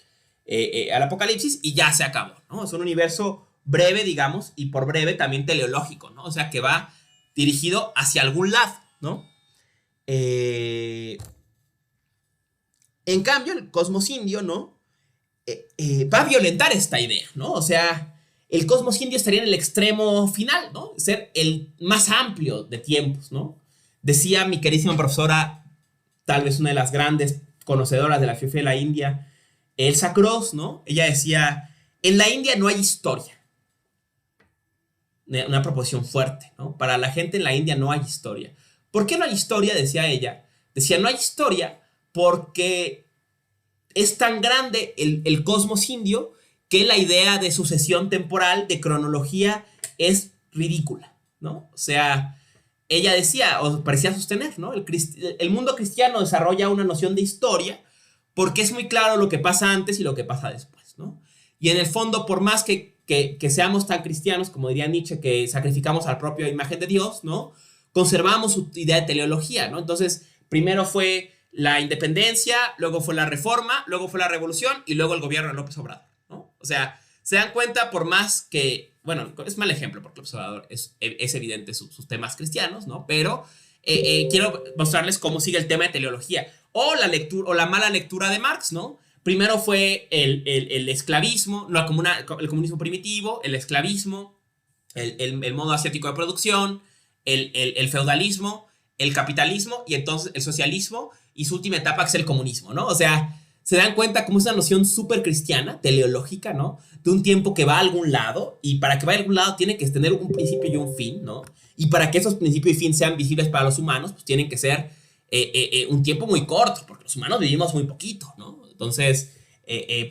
al Apocalipsis, y ya se acabó, ¿no? Es un universo breve, digamos, y por breve también teleológico, ¿no? O sea, que va dirigido hacia algún lado, ¿no? En cambio, el cosmos indio, ¿no? Va a violentar esta idea, ¿no? O sea, el cosmos indio estaría en el extremo final, ¿no? Ser el más amplio de tiempos, ¿no? Decía mi queridísima profesora, tal vez una de las grandes conocedoras de la filosofía de la India, Elsa Cross, ¿no? Ella decía, en la India no hay historia. Una proposición fuerte, ¿no? Para la gente en la India no hay historia. ¿Por qué no hay historia? Decía ella. Decía, no hay historia porque es tan grande el cosmos indio que la idea de sucesión temporal, de cronología, es ridícula, ¿no? O sea, ella decía, o parecía sostener, ¿no? El mundo cristiano desarrolla una noción de historia porque es muy claro lo que pasa antes y lo que pasa después, ¿no? Y en el fondo, por más que seamos tan cristianos, como diría Nietzsche, que sacrificamos a la propia imagen de Dios, ¿no? Conservamos su idea de teleología, ¿no? Entonces, primero fue la independencia, luego fue la reforma, luego fue la revolución y luego el gobierno de López Obrador, ¿no? O sea, se dan cuenta por más que, bueno, es mal ejemplo porque López Obrador es evidente sus temas cristianos, ¿no? Pero quiero mostrarles cómo sigue el tema de teleología o la lectura o la mala lectura de Marx, ¿no? Primero fue el esclavismo, el comunismo primitivo, el esclavismo, el modo asiático de producción, el feudalismo, el capitalismo y entonces el socialismo y su última etapa que es el comunismo, ¿no? O sea, se dan cuenta como es una noción súper cristiana, teleológica, ¿no? De un tiempo que va a algún lado y para que vaya a algún lado tiene que tener un principio y un fin, ¿no? Y para que esos principios y fin sean visibles para los humanos, pues tienen que ser un tiempo muy corto, porque los humanos vivimos muy poquito, ¿no? Entonces,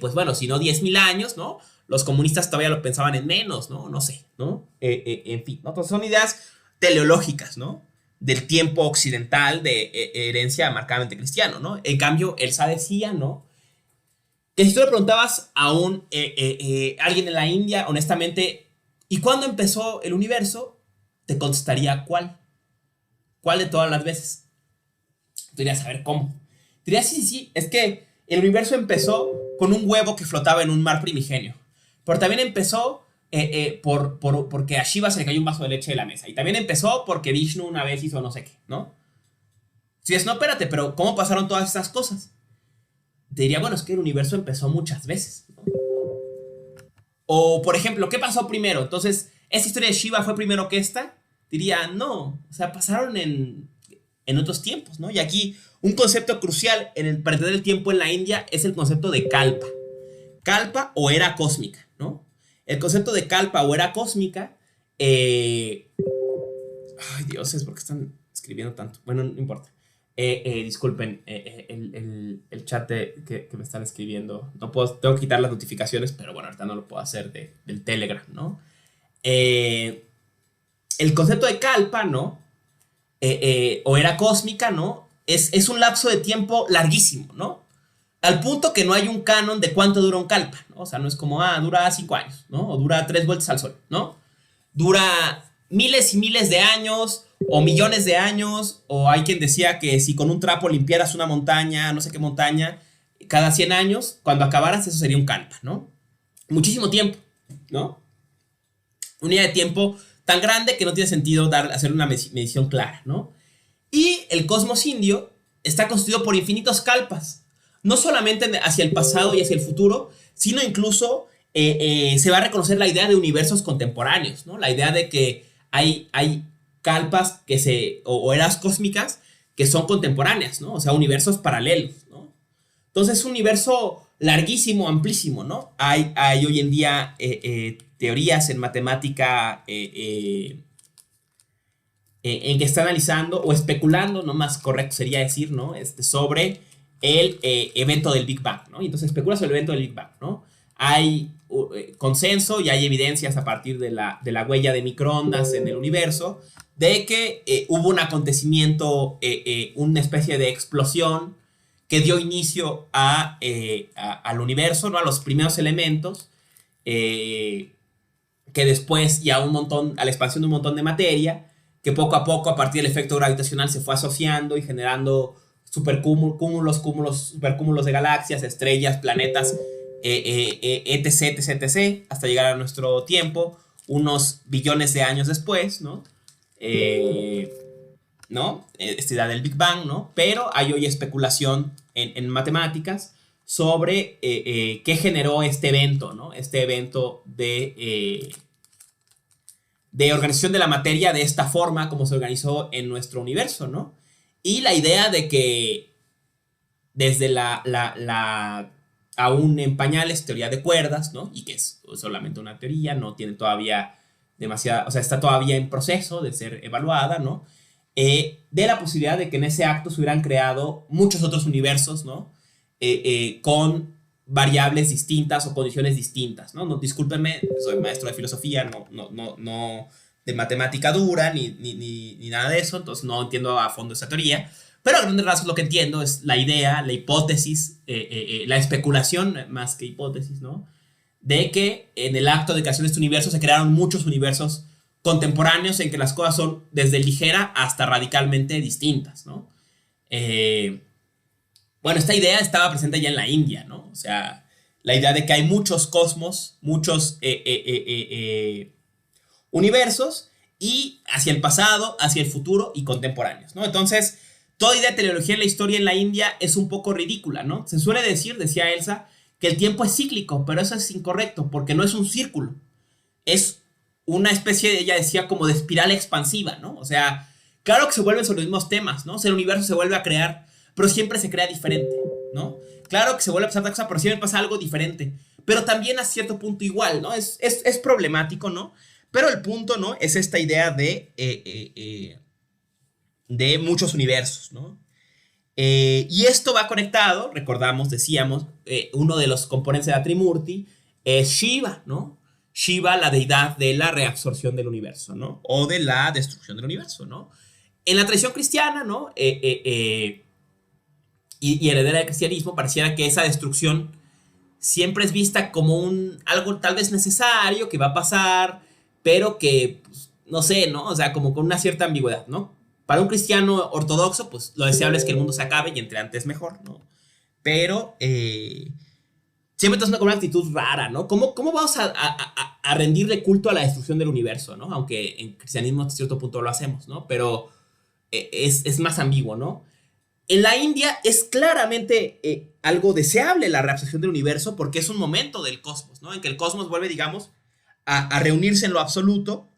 pues bueno, si no 10,000 años, ¿no? Los comunistas todavía lo pensaban en menos, ¿no? No sé, ¿no? En fin, ¿no? Entonces son ideas teleológicas, ¿no? Del tiempo occidental de herencia marcadamente cristiano, ¿no? En cambio, Elsa decía, ¿no? Que si tú le preguntabas a alguien en la India, honestamente, ¿y cuándo empezó el universo? Te contestaría ¿cuál? ¿Cuál de todas las veces? Tú dirías, a ver, ¿cómo? Dirías, sí, es que el universo empezó con un huevo que flotaba en un mar primigenio. Pero también empezó porque a Shiva se le cayó un vaso de leche de la mesa. Y también empezó porque Vishnu una vez hizo no sé qué, ¿no? Si es, no, espérate, pero ¿cómo pasaron todas estas cosas? Te diría, bueno, es que el universo empezó muchas veces, ¿no? O, por ejemplo, ¿qué pasó primero? Entonces, ¿esta historia de Shiva fue primero que esta? Diría, no, o sea, pasaron en otros tiempos, ¿no? Y aquí un concepto crucial para entender el tiempo en la India es el concepto de kalpa. Kalpa o era cósmica, ¿no? El concepto de kalpa o era cósmica, ay, dioses, ¿por qué están escribiendo tanto? Bueno, no importa. Disculpen el chat que me están escribiendo. No puedo, tengo que quitar las notificaciones, pero bueno, ahorita no lo puedo hacer del Telegram, ¿no? El concepto de kalpa, ¿no? O era cósmica, ¿no? Es un lapso de tiempo larguísimo, ¿no? Al punto que no hay un canon de cuánto dura un kalpa, ¿no? O sea, no es como, dura 5 años, ¿no? O dura 3 vueltas al sol, ¿no? Dura miles y miles de años o millones de años, o hay quien decía que si con un trapo limpiaras una montaña, no sé qué montaña, cada 100 años, cuando acabaras, eso sería un kalpa, ¿no? Muchísimo tiempo, ¿no? Unidad de tiempo tan grande que no tiene sentido hacer una medición clara, ¿no? Y el cosmos indio está constituido por infinitos kalpas, no solamente hacia el pasado y hacia el futuro, sino incluso se va a reconocer la idea de universos contemporáneos, ¿no? La idea de que hay kalpas o eras cósmicas que son contemporáneas, ¿no? O sea, universos paralelos, ¿no? Entonces es un universo larguísimo, amplísimo, ¿no? Hay hoy en día teorías en matemática en que está analizando o especulando, no más correcto sería decir, ¿no? Sobre el evento del Big Bang, ¿no? Y entonces especula sobre el evento del Big Bang, ¿no? Hay consenso y hay evidencias a partir de la huella de microondas en el universo de que hubo un acontecimiento, una especie de explosión que dio inicio al universo, ¿no? A los primeros elementos, que después y a la expansión de un montón de materia, que poco a poco, a partir del efecto gravitacional, se fue asociando y generando supercúmulos de galaxias, estrellas, planetas, etc., hasta llegar a nuestro tiempo, unos billones de años después, ¿no? ¿No? Esta idea del Big Bang, ¿no? Pero hay hoy especulación en matemáticas sobre qué generó este evento, ¿no? Este evento de organización de la materia de esta forma como se organizó en nuestro universo, ¿no? Y la idea de que desde la aún en pañales teoría de cuerdas, ¿no? Y que es solamente una teoría, no tiene todavía demasiada, o sea, está todavía en proceso de ser evaluada, ¿no? De la posibilidad de que en ese acto se hubieran creado muchos otros universos, ¿no? Con variables distintas o condiciones distintas, ¿no? No, discúlpenme, soy maestro de filosofía, no de matemática dura, ni nada de eso, entonces no entiendo a fondo esa teoría, pero a grandes rasgos lo que entiendo es la idea, la hipótesis, la especulación, más que hipótesis, ¿no? De que en el acto de creación de este universo se crearon muchos universos contemporáneos en que las cosas son desde ligera hasta radicalmente distintas, ¿no? Bueno, esta idea estaba presente ya en la India, ¿no? O sea, la idea de que hay muchos cosmos, muchos universos, y hacia el pasado, hacia el futuro y contemporáneos, ¿no? Entonces, toda idea de teleología en la historia en la India es un poco ridícula, ¿no? Se suele decir, decía Elsa, que el tiempo es cíclico, pero eso es incorrecto, porque no es un círculo, es una especie, ella decía, como de espiral expansiva, ¿no? O sea, claro que se vuelven sobre los mismos temas, ¿no? O sea, el universo se vuelve a crear, pero siempre se crea diferente, ¿no? Claro que se vuelve a pasar otra cosa, pero siempre pasa algo diferente, pero también a cierto punto igual, ¿no? Es problemático, ¿no? Pero el punto, ¿no? Es esta idea de muchos universos, ¿no? Y esto va conectado, recordamos, decíamos, uno de los componentes de la Trimurti es Shiva, ¿no? Shiva, la deidad de la reabsorción del universo, ¿no? O de la destrucción del universo, ¿no? En la tradición cristiana, ¿no? Y heredera del cristianismo, pareciera que esa destrucción siempre es vista como algo tal vez necesario, que va a pasar, pero que, pues, no sé, ¿no? O sea, como con una cierta ambigüedad, ¿no? Para un cristiano ortodoxo, pues lo deseable es que el mundo se acabe y entre antes mejor, ¿no? Pero siempre estás con una actitud rara, ¿no? ¿Cómo vamos a rendirle culto a la destrucción del universo, ¿no? Aunque en cristianismo hasta cierto punto lo hacemos, ¿no? Pero es más ambiguo, ¿no? En la India es claramente algo deseable la reabsorción del universo porque es un momento del cosmos, ¿no? En que el cosmos vuelve, digamos, a reunirse en lo absoluto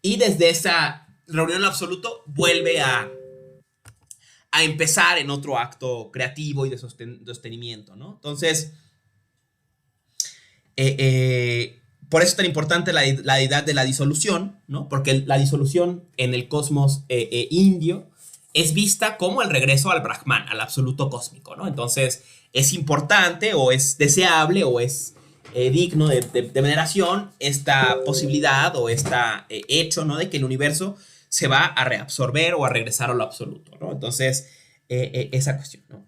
y desde esa reunión en lo absoluto vuelve a empezar en otro acto creativo y de sostenimiento, ¿no? Entonces, por eso es tan importante la deidad de la disolución, ¿no? Porque la disolución en el cosmos indio es vista como el regreso al Brahman, al absoluto cósmico, ¿no? Entonces, es importante o es deseable o es digno de veneración esta posibilidad o este hecho, ¿no? De que el universo se va a reabsorber o a regresar a lo absoluto, ¿no? Entonces, esa cuestión, ¿no?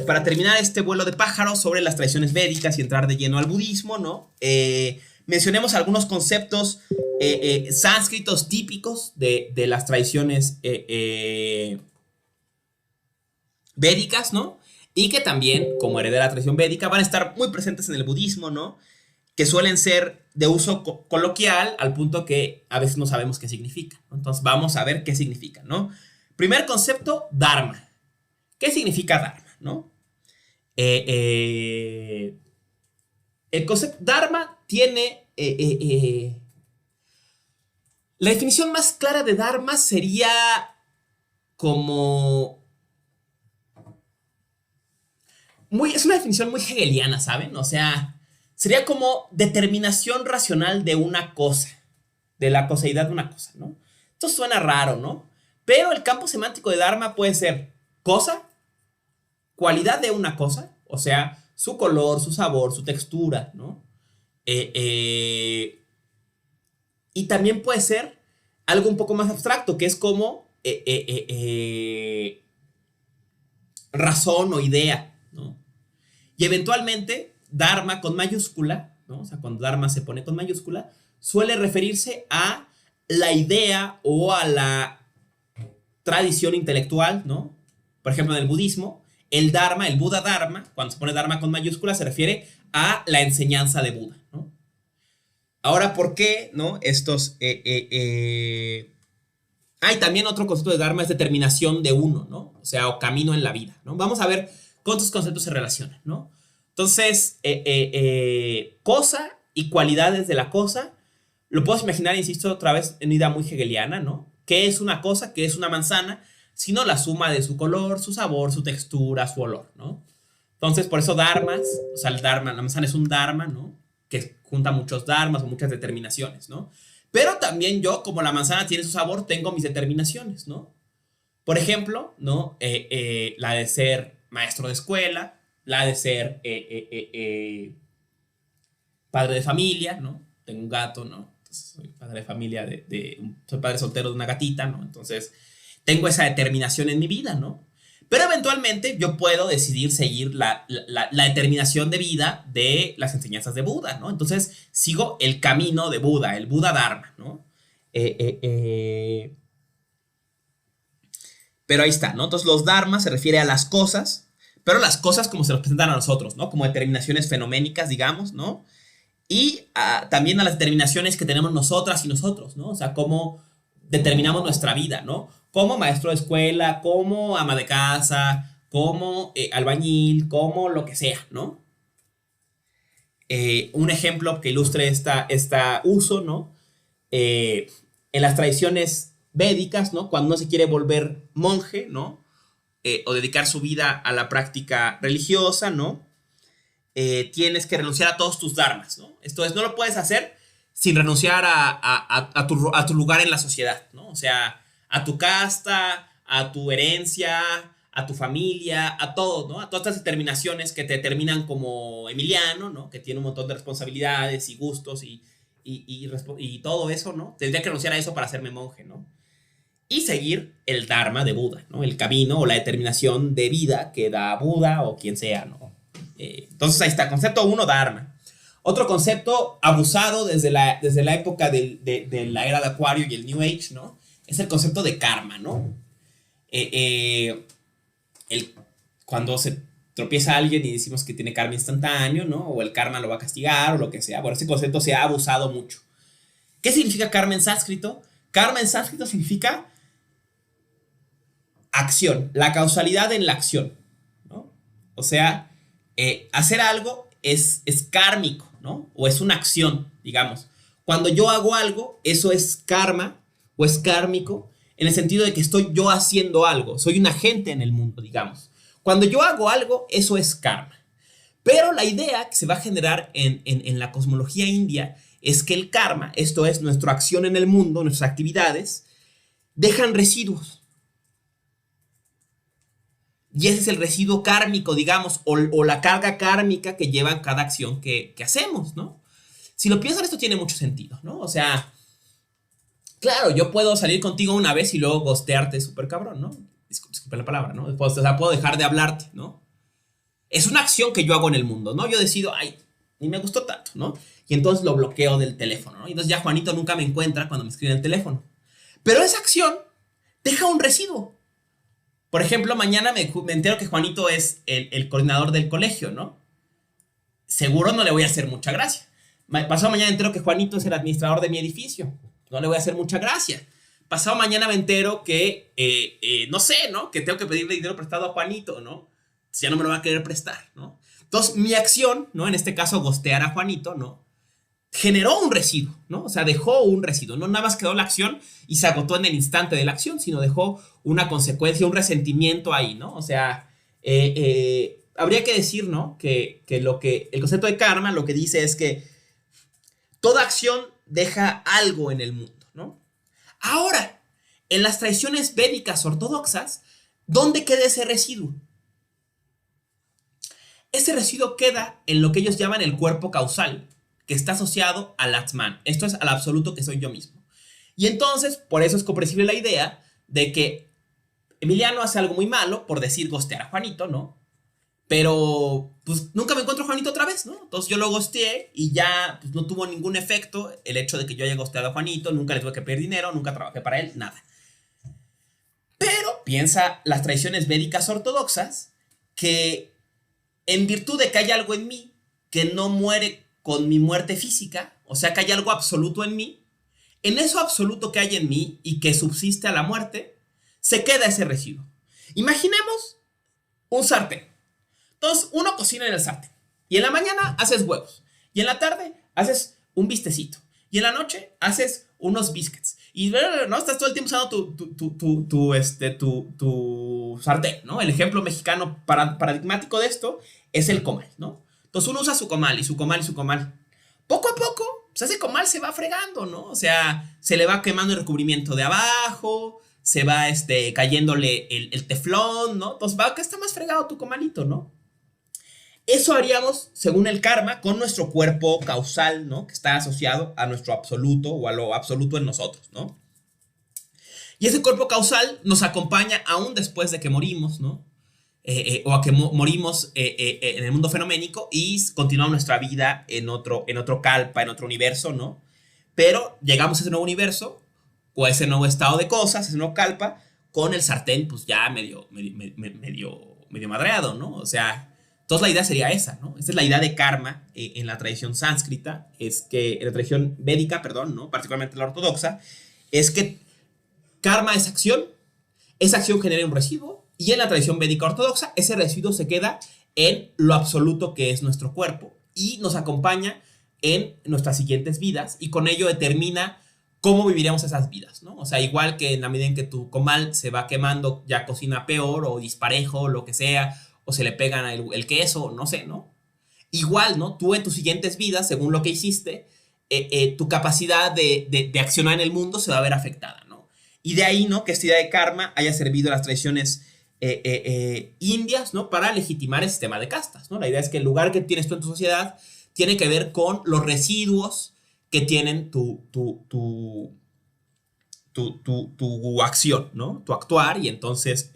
Para terminar este vuelo de pájaros sobre las tradiciones védicas y entrar de lleno al budismo, ¿no? Mencionemos algunos conceptos sánscritos típicos de las tradiciones védicas, ¿no? Y que también, como heredera de la tradición védica, van a estar muy presentes en el budismo, ¿no? Que suelen ser de uso coloquial al punto que a veces no sabemos qué significa, ¿no? Entonces vamos a ver qué significa, ¿no? Primer concepto, Dharma. ¿Qué significa Dharma, no? El concepto Dharma tiene... la definición más clara de Dharma sería como... es una definición muy hegeliana, ¿saben? O sea... Sería como determinación racional de una cosa, de la coseidad de una cosa, ¿no? Esto suena raro, ¿no? Pero el campo semántico de Dharma puede ser cosa, cualidad de una cosa, o sea, su color, su sabor, su textura, ¿no? Y también puede ser algo un poco más abstracto, que es como razón o idea, ¿no? Y eventualmente Dharma con mayúscula, ¿no? O sea, cuando Dharma se pone con mayúscula, suele referirse a la idea o a la tradición intelectual, ¿no? Por ejemplo, en el budismo, el Dharma, el Buda Dharma, cuando se pone Dharma con mayúscula, se refiere a la enseñanza de Buda, ¿no? Ahora, ¿por qué, no? Estos... Hay también otro concepto de Dharma, es determinación de uno, ¿no? O sea, o camino en la vida, ¿no? Vamos a ver con tus conceptos se relacionan, ¿no? Entonces, cosa y cualidades de la cosa, lo puedes imaginar, insisto, otra vez en una idea muy hegeliana, ¿no? ¿Qué es una cosa? ¿Qué es una manzana? Sino la suma de su color, su sabor, su textura, su olor, ¿no? Entonces, por eso dharmas, o sea, el dharma, la manzana es un dharma, ¿no? Que junta muchos dharmas o muchas determinaciones, ¿no? Pero también yo, como la manzana tiene su sabor, tengo mis determinaciones, ¿no? Por ejemplo, ¿no? La de ser maestro de escuela, la de ser padre de familia, ¿no? Tengo un gato, ¿no? Entonces, soy padre de familia, soy padre soltero de una gatita, ¿no? Entonces, tengo esa determinación en mi vida, ¿no? Pero eventualmente yo puedo decidir seguir la determinación de vida de las enseñanzas de Buda, ¿no? Entonces, sigo el camino de Buda, el Buda Dharma, ¿no? Pero ahí está, ¿no? Entonces, los dharmas se refiere a las cosas, pero las cosas como se nos presentan a nosotros, ¿no? Como determinaciones fenoménicas, digamos, ¿no? Y también a las determinaciones que tenemos nosotras y nosotros, ¿no? O sea, cómo determinamos nuestra vida, ¿no? Como maestro de escuela, como ama de casa, como albañil, como lo que sea, ¿no? Un ejemplo que ilustre esta uso, ¿no? En las tradiciones védicas, ¿no? Cuando uno se quiere volver monje, ¿no? O dedicar su vida a la práctica religiosa, ¿no? Tienes que renunciar a todos tus dharmas, ¿no? Esto es, no lo puedes hacer sin renunciar a tu lugar en la sociedad, ¿no? O sea, a tu casta, a tu herencia, a tu familia, a todo, ¿no? A todas estas determinaciones que te determinan como Emiliano, ¿no? Que tiene un montón de responsabilidades y gustos y todo eso, ¿no? Tendría que renunciar a eso para hacerme monje, ¿no? Y seguir el Dharma de Buda, ¿no? El camino o la determinación de vida que da Buda o quien sea, ¿no? Entonces ahí está, concepto 1, Dharma. Otro concepto abusado desde la época de la era de Acuario y el New Age, ¿no? Es el concepto de karma, ¿no? Cuando se tropieza alguien y decimos que tiene karma instantáneo, ¿no? O el karma lo va a castigar o lo que sea. Bueno, ese concepto se ha abusado mucho. ¿Qué significa karma en sánscrito? Karma en sánscrito significa acción, la causalidad en la acción, ¿no? O sea, hacer algo es kármico, ¿no? O es una acción, digamos. Cuando yo hago algo, eso es karma o es kármico en el sentido de que estoy yo haciendo algo, soy un agente en el mundo, digamos. Cuando yo hago algo, eso es karma. Pero la idea que se va a generar en la cosmología india es que el karma, esto es nuestra acción en el mundo, nuestras actividades, dejan residuos. Y ese es el residuo kármico, digamos, o la carga kármica que lleva cada acción que hacemos, ¿no? Si lo piensan, esto tiene mucho sentido, ¿no? O sea, claro, yo puedo salir contigo una vez y luego ghostearte súper cabrón, ¿no? Disculpe la palabra, ¿no? O sea, puedo dejar de hablarte, ¿no? Es una acción que yo hago en el mundo, ¿no? Yo decido, ay, ni me gustó tanto, ¿no? Y entonces lo bloqueo del teléfono, ¿no? Y entonces ya Juanito nunca me encuentra cuando me escribe en el teléfono. Pero esa acción deja un residuo. Por ejemplo, mañana me entero que Juanito es el coordinador del colegio, ¿no? Seguro no le voy a hacer mucha gracia. Pasado mañana me entero que Juanito es el administrador de mi edificio. No le voy a hacer mucha gracia. Pasado mañana me entero que, no sé, ¿no? Que tengo que pedirle dinero prestado a Juanito, ¿no? Ya no me lo va a querer prestar, ¿no? Entonces, mi acción, ¿no? En este caso, ghostear a Juanito, ¿no? Generó un residuo, ¿no? O sea, dejó un residuo. No nada más quedó la acción y se agotó en el instante de la acción, sino dejó una consecuencia, un resentimiento ahí, ¿no? O sea, habría que decir, ¿no? Que el concepto de karma lo que dice es que toda acción deja algo en el mundo, ¿no? Ahora, en las tradiciones védicas ortodoxas, ¿dónde queda ese residuo? Ese residuo queda en lo que ellos llaman el cuerpo causal, que está asociado al Atman. Esto es al absoluto que soy yo mismo. Y entonces, por eso es comprensible la idea de que Emiliano hace algo muy malo, por decir ghostear a Juanito, ¿no? Pero, pues, nunca me encuentro a Juanito otra vez, ¿no? Entonces yo lo ghosteé y ya pues, no tuvo ningún efecto el hecho de que yo haya ghosteado a Juanito, nunca le tuve que pedir dinero, nunca trabajé para él, nada. Pero piensa las tradiciones védicas ortodoxas que en virtud de que hay algo en mí que no muere con mi muerte física, o sea que hay algo absoluto en mí, en eso absoluto que hay en mí y que subsiste a la muerte, se queda ese residuo. Imaginemos un sartén. Entonces, uno cocina en el sartén. Y en la mañana haces huevos. Y en la tarde haces un bistecito. Y en la noche haces unos biscuits. Y no estás todo el tiempo usando tu sartén, ¿no? El ejemplo mexicano paradigmático de esto es el comal, ¿no? Entonces uno usa su comal y su comal y su comal. Poco a poco, pues ese comal se va fregando, ¿no? O sea, se le va quemando el recubrimiento de abajo, se va cayéndole el teflón, ¿no? Entonces va que está más fregado tu comalito, ¿no? Eso haríamos, según el karma, con nuestro cuerpo causal, ¿no? Que está asociado a nuestro absoluto o a lo absoluto en nosotros, ¿no? Y ese cuerpo causal nos acompaña aún después de que morimos, ¿no? O a que morimos en el mundo fenoménico y continuamos nuestra vida en otro kalpa, en otro universo, ¿no? Pero llegamos a ese nuevo universo o a ese nuevo estado de cosas, ese nuevo kalpa, con el sartén pues ya medio madreado, ¿no? O sea, entonces la idea sería esa, ¿no? Esta es la idea de karma en la tradición sánscrita, es que en la tradición védica, perdón, ¿no? Particularmente la ortodoxa, es que karma es acción, esa acción genera un residuo, y en la tradición védica ortodoxa, ese residuo se queda en lo absoluto que es nuestro cuerpo y nos acompaña en nuestras siguientes vidas y con ello determina cómo viviremos esas vidas, ¿no? O sea, igual que en la medida en que tu comal se va quemando, ya cocina peor o disparejo, o lo que sea, o se le pegan el queso, no sé, ¿no? Igual, ¿no? Tú en tus siguientes vidas, según lo que hiciste, tu capacidad de accionar en el mundo se va a ver afectada, ¿no? Y de ahí, ¿no? Que esta idea de karma haya servido a las tradiciones indias, ¿no? Para legitimar el sistema de castas, ¿no? La idea es que el lugar que tienes tú en tu sociedad tiene que ver con los residuos que tienen tu acción, ¿no? Tu actuar, y entonces,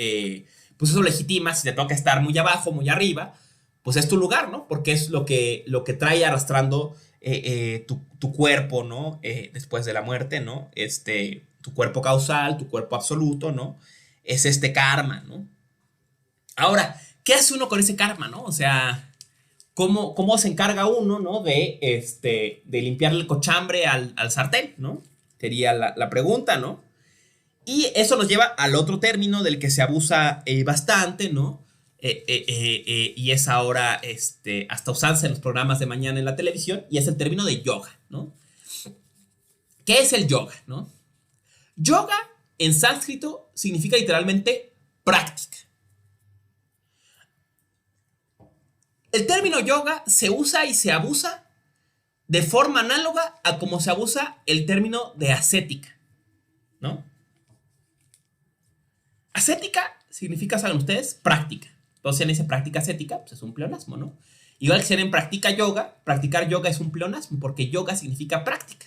pues eso legitima si te toca estar muy abajo, muy arriba, pues es tu lugar, ¿no? Porque es lo que trae arrastrando tu cuerpo, ¿no? Después de la muerte, ¿no? Tu cuerpo causal, tu cuerpo absoluto, ¿no? Es este karma, ¿no? Ahora, ¿qué hace uno con ese karma, no? O sea, ¿cómo se encarga uno, ¿no? De limpiarle el cochambre al sartén, ¿no? Sería la pregunta, ¿no? Y eso nos lleva al otro término del que se abusa bastante, ¿no? Y es ahora hasta usanza en los programas de mañana en la televisión, y es el término de yoga, ¿no? ¿Qué es el yoga, no? Yoga en sánscrito significa literalmente práctica. El término yoga se usa y se abusa de forma análoga a como se abusa el término de ascética, ¿no? Ascética significa, ¿saben ustedes? Práctica. Entonces, si dice práctica ascética, pues es un pleonasmo, ¿no? Igual que si en practicar yoga es un pleonasmo, porque yoga significa práctica,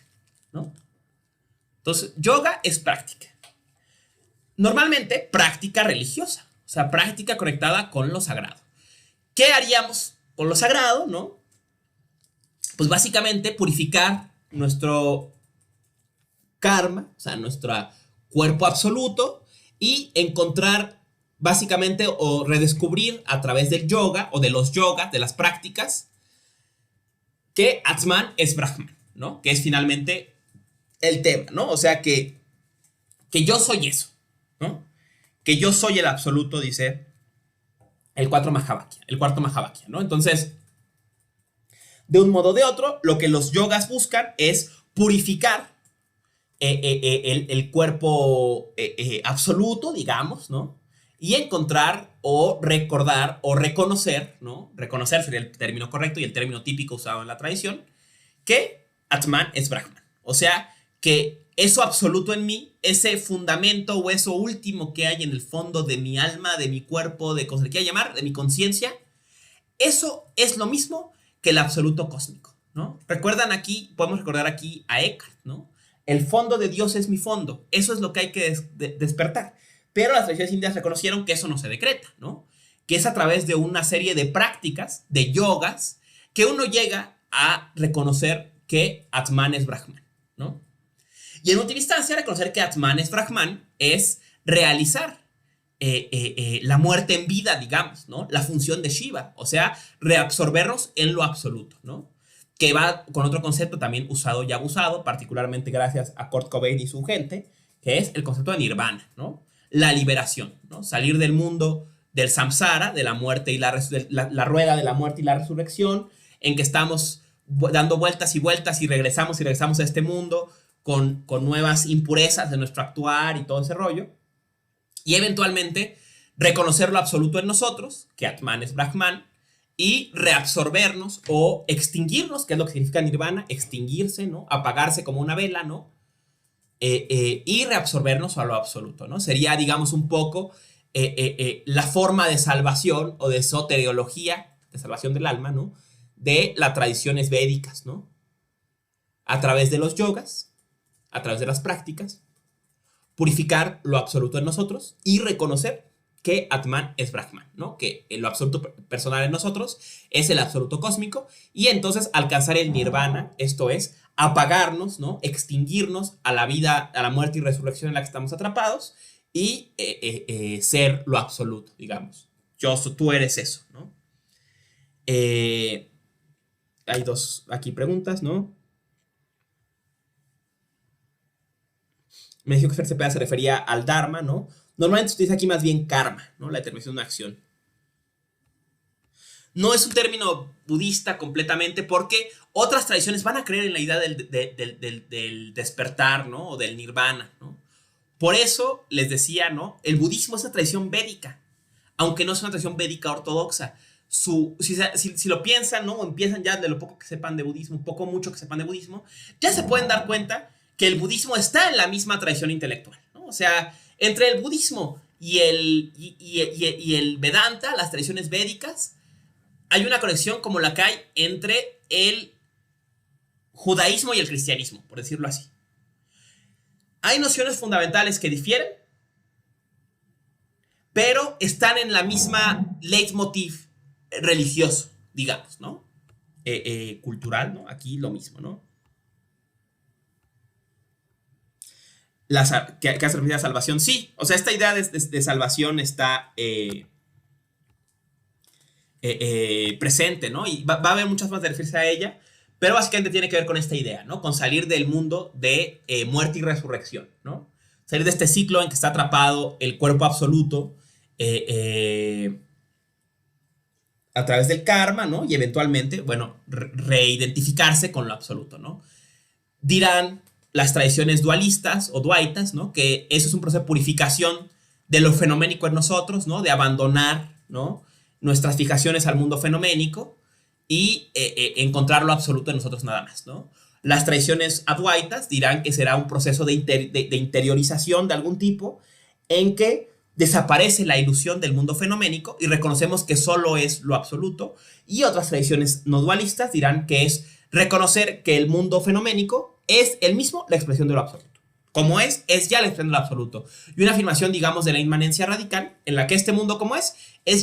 ¿no? Entonces, yoga es práctica. Normalmente, práctica religiosa, o sea, práctica conectada con lo sagrado. ¿Qué haríamos con lo sagrado, no? Pues básicamente purificar nuestro karma, o sea, nuestro cuerpo absoluto, y encontrar básicamente o redescubrir a través del yoga o de los yogas, de las prácticas, que Atman es Brahman, ¿no? Que es finalmente el tema, ¿no? O sea, que yo soy eso, ¿no? Que yo soy el absoluto, dice el cuarto Mahavakya, ¿no? Entonces, de un modo o de otro, lo que los yogas buscan es purificar el cuerpo absoluto, digamos, ¿no? Y encontrar o recordar o reconocer, ¿no? Reconocer sería el término correcto y el término típico usado en la tradición, que Atman es Brahman. O sea, que eso absoluto en mí, ese fundamento o eso último que hay en el fondo de mi alma, de mi cuerpo, de como se le quiera llamar, de mi conciencia, eso es lo mismo que el absoluto cósmico, ¿no? Podemos recordar aquí a Eckhart, ¿no? El fondo de Dios es mi fondo. Eso es lo que hay que despertar. Pero las tradiciones indias reconocieron que eso no se decreta, ¿no? Que es a través de una serie de prácticas, de yogas, que uno llega a reconocer que Atman es Brahman, ¿no? Y en última instancia, reconocer que Atman es Brahman es realizar la muerte en vida, digamos, ¿no? La función de Shiva, o sea, reabsorbernos en lo absoluto, ¿no? Que va con otro concepto también usado y abusado, particularmente gracias a Kurt Cobain y su gente, que es el concepto de nirvana, ¿no? La liberación, ¿no? Salir del mundo del samsara, de la muerte y la rueda de la muerte y la resurrección, en que estamos dando vueltas y vueltas y regresamos a este mundo con nuevas impurezas de nuestro actuar y todo ese rollo. Y eventualmente reconocer lo absoluto en nosotros, que Atman es Brahman, y reabsorbernos o extinguirnos, que es lo que significa nirvana, extinguirse, ¿no? Apagarse como una vela, ¿no? Y reabsorbernos a lo absoluto, ¿no? Sería, digamos, un poco la forma de salvación o de soteriología, de salvación del alma, ¿no? De las tradiciones védicas, ¿no? A través de los yogas, a través de las prácticas, purificar lo absoluto en nosotros y reconocer que Atman es Brahman, ¿no? Que lo absoluto personal en nosotros es el absoluto cósmico, y entonces alcanzar el nirvana, esto es, apagarnos, ¿no? Extinguirnos a la vida, a la muerte y resurrección en la que estamos atrapados, y ser lo absoluto, digamos. Tú eres eso, ¿no? Hay dos aquí preguntas, ¿no? Me dijo que Fer Cepeda se refería al Dharma, ¿no? Normalmente se utiliza aquí más bien karma, ¿no? La determinación de una acción. No es un término budista completamente, porque otras tradiciones van a creer en la idea del despertar, ¿no? O del nirvana, ¿no? Por eso les decía, ¿no? El budismo es una tradición védica, aunque no es una tradición védica ortodoxa. Si lo piensan, ¿no? O empiezan ya de lo poco que sepan de budismo, poco mucho que sepan de budismo, ya se pueden dar cuenta que el budismo está en la misma tradición intelectual, ¿no? O sea, entre el budismo y el Vedanta, las tradiciones védicas, hay una conexión como la que hay entre el judaísmo y el cristianismo, por decirlo así. Hay nociones fundamentales que difieren, pero están en la misma leitmotiv religioso, digamos, ¿no? Cultural, ¿no? Aquí lo mismo, ¿no? ¿Qué hace referencia a salvación? Sí, o sea, esta idea de salvación está presente, ¿no? Y va a haber muchas más de referirse a ella, pero básicamente tiene que ver con esta idea, ¿no? Con salir del mundo de muerte y resurrección, ¿no? Salir de este ciclo en que está atrapado el cuerpo absoluto a través del karma, ¿no? Y eventualmente, bueno, reidentificarse con lo absoluto, ¿no? Dirán las tradiciones dualistas o duaitas, ¿no? Que eso es un proceso de purificación de lo fenoménico en nosotros, ¿no? De abandonar, ¿no? Nuestras fijaciones al mundo fenoménico y encontrar lo absoluto en nosotros nada más, ¿no? Las tradiciones advaitas dirán que será un proceso de interiorización de algún tipo en que desaparece la ilusión del mundo fenoménico y reconocemos que solo es lo absoluto, y otras tradiciones no dualistas dirán que es reconocer que el mundo fenoménico es el mismo la expresión de lo absoluto. Como es ya la expresión de lo absoluto. Y una afirmación, digamos, de la inmanencia radical, en la que este mundo como es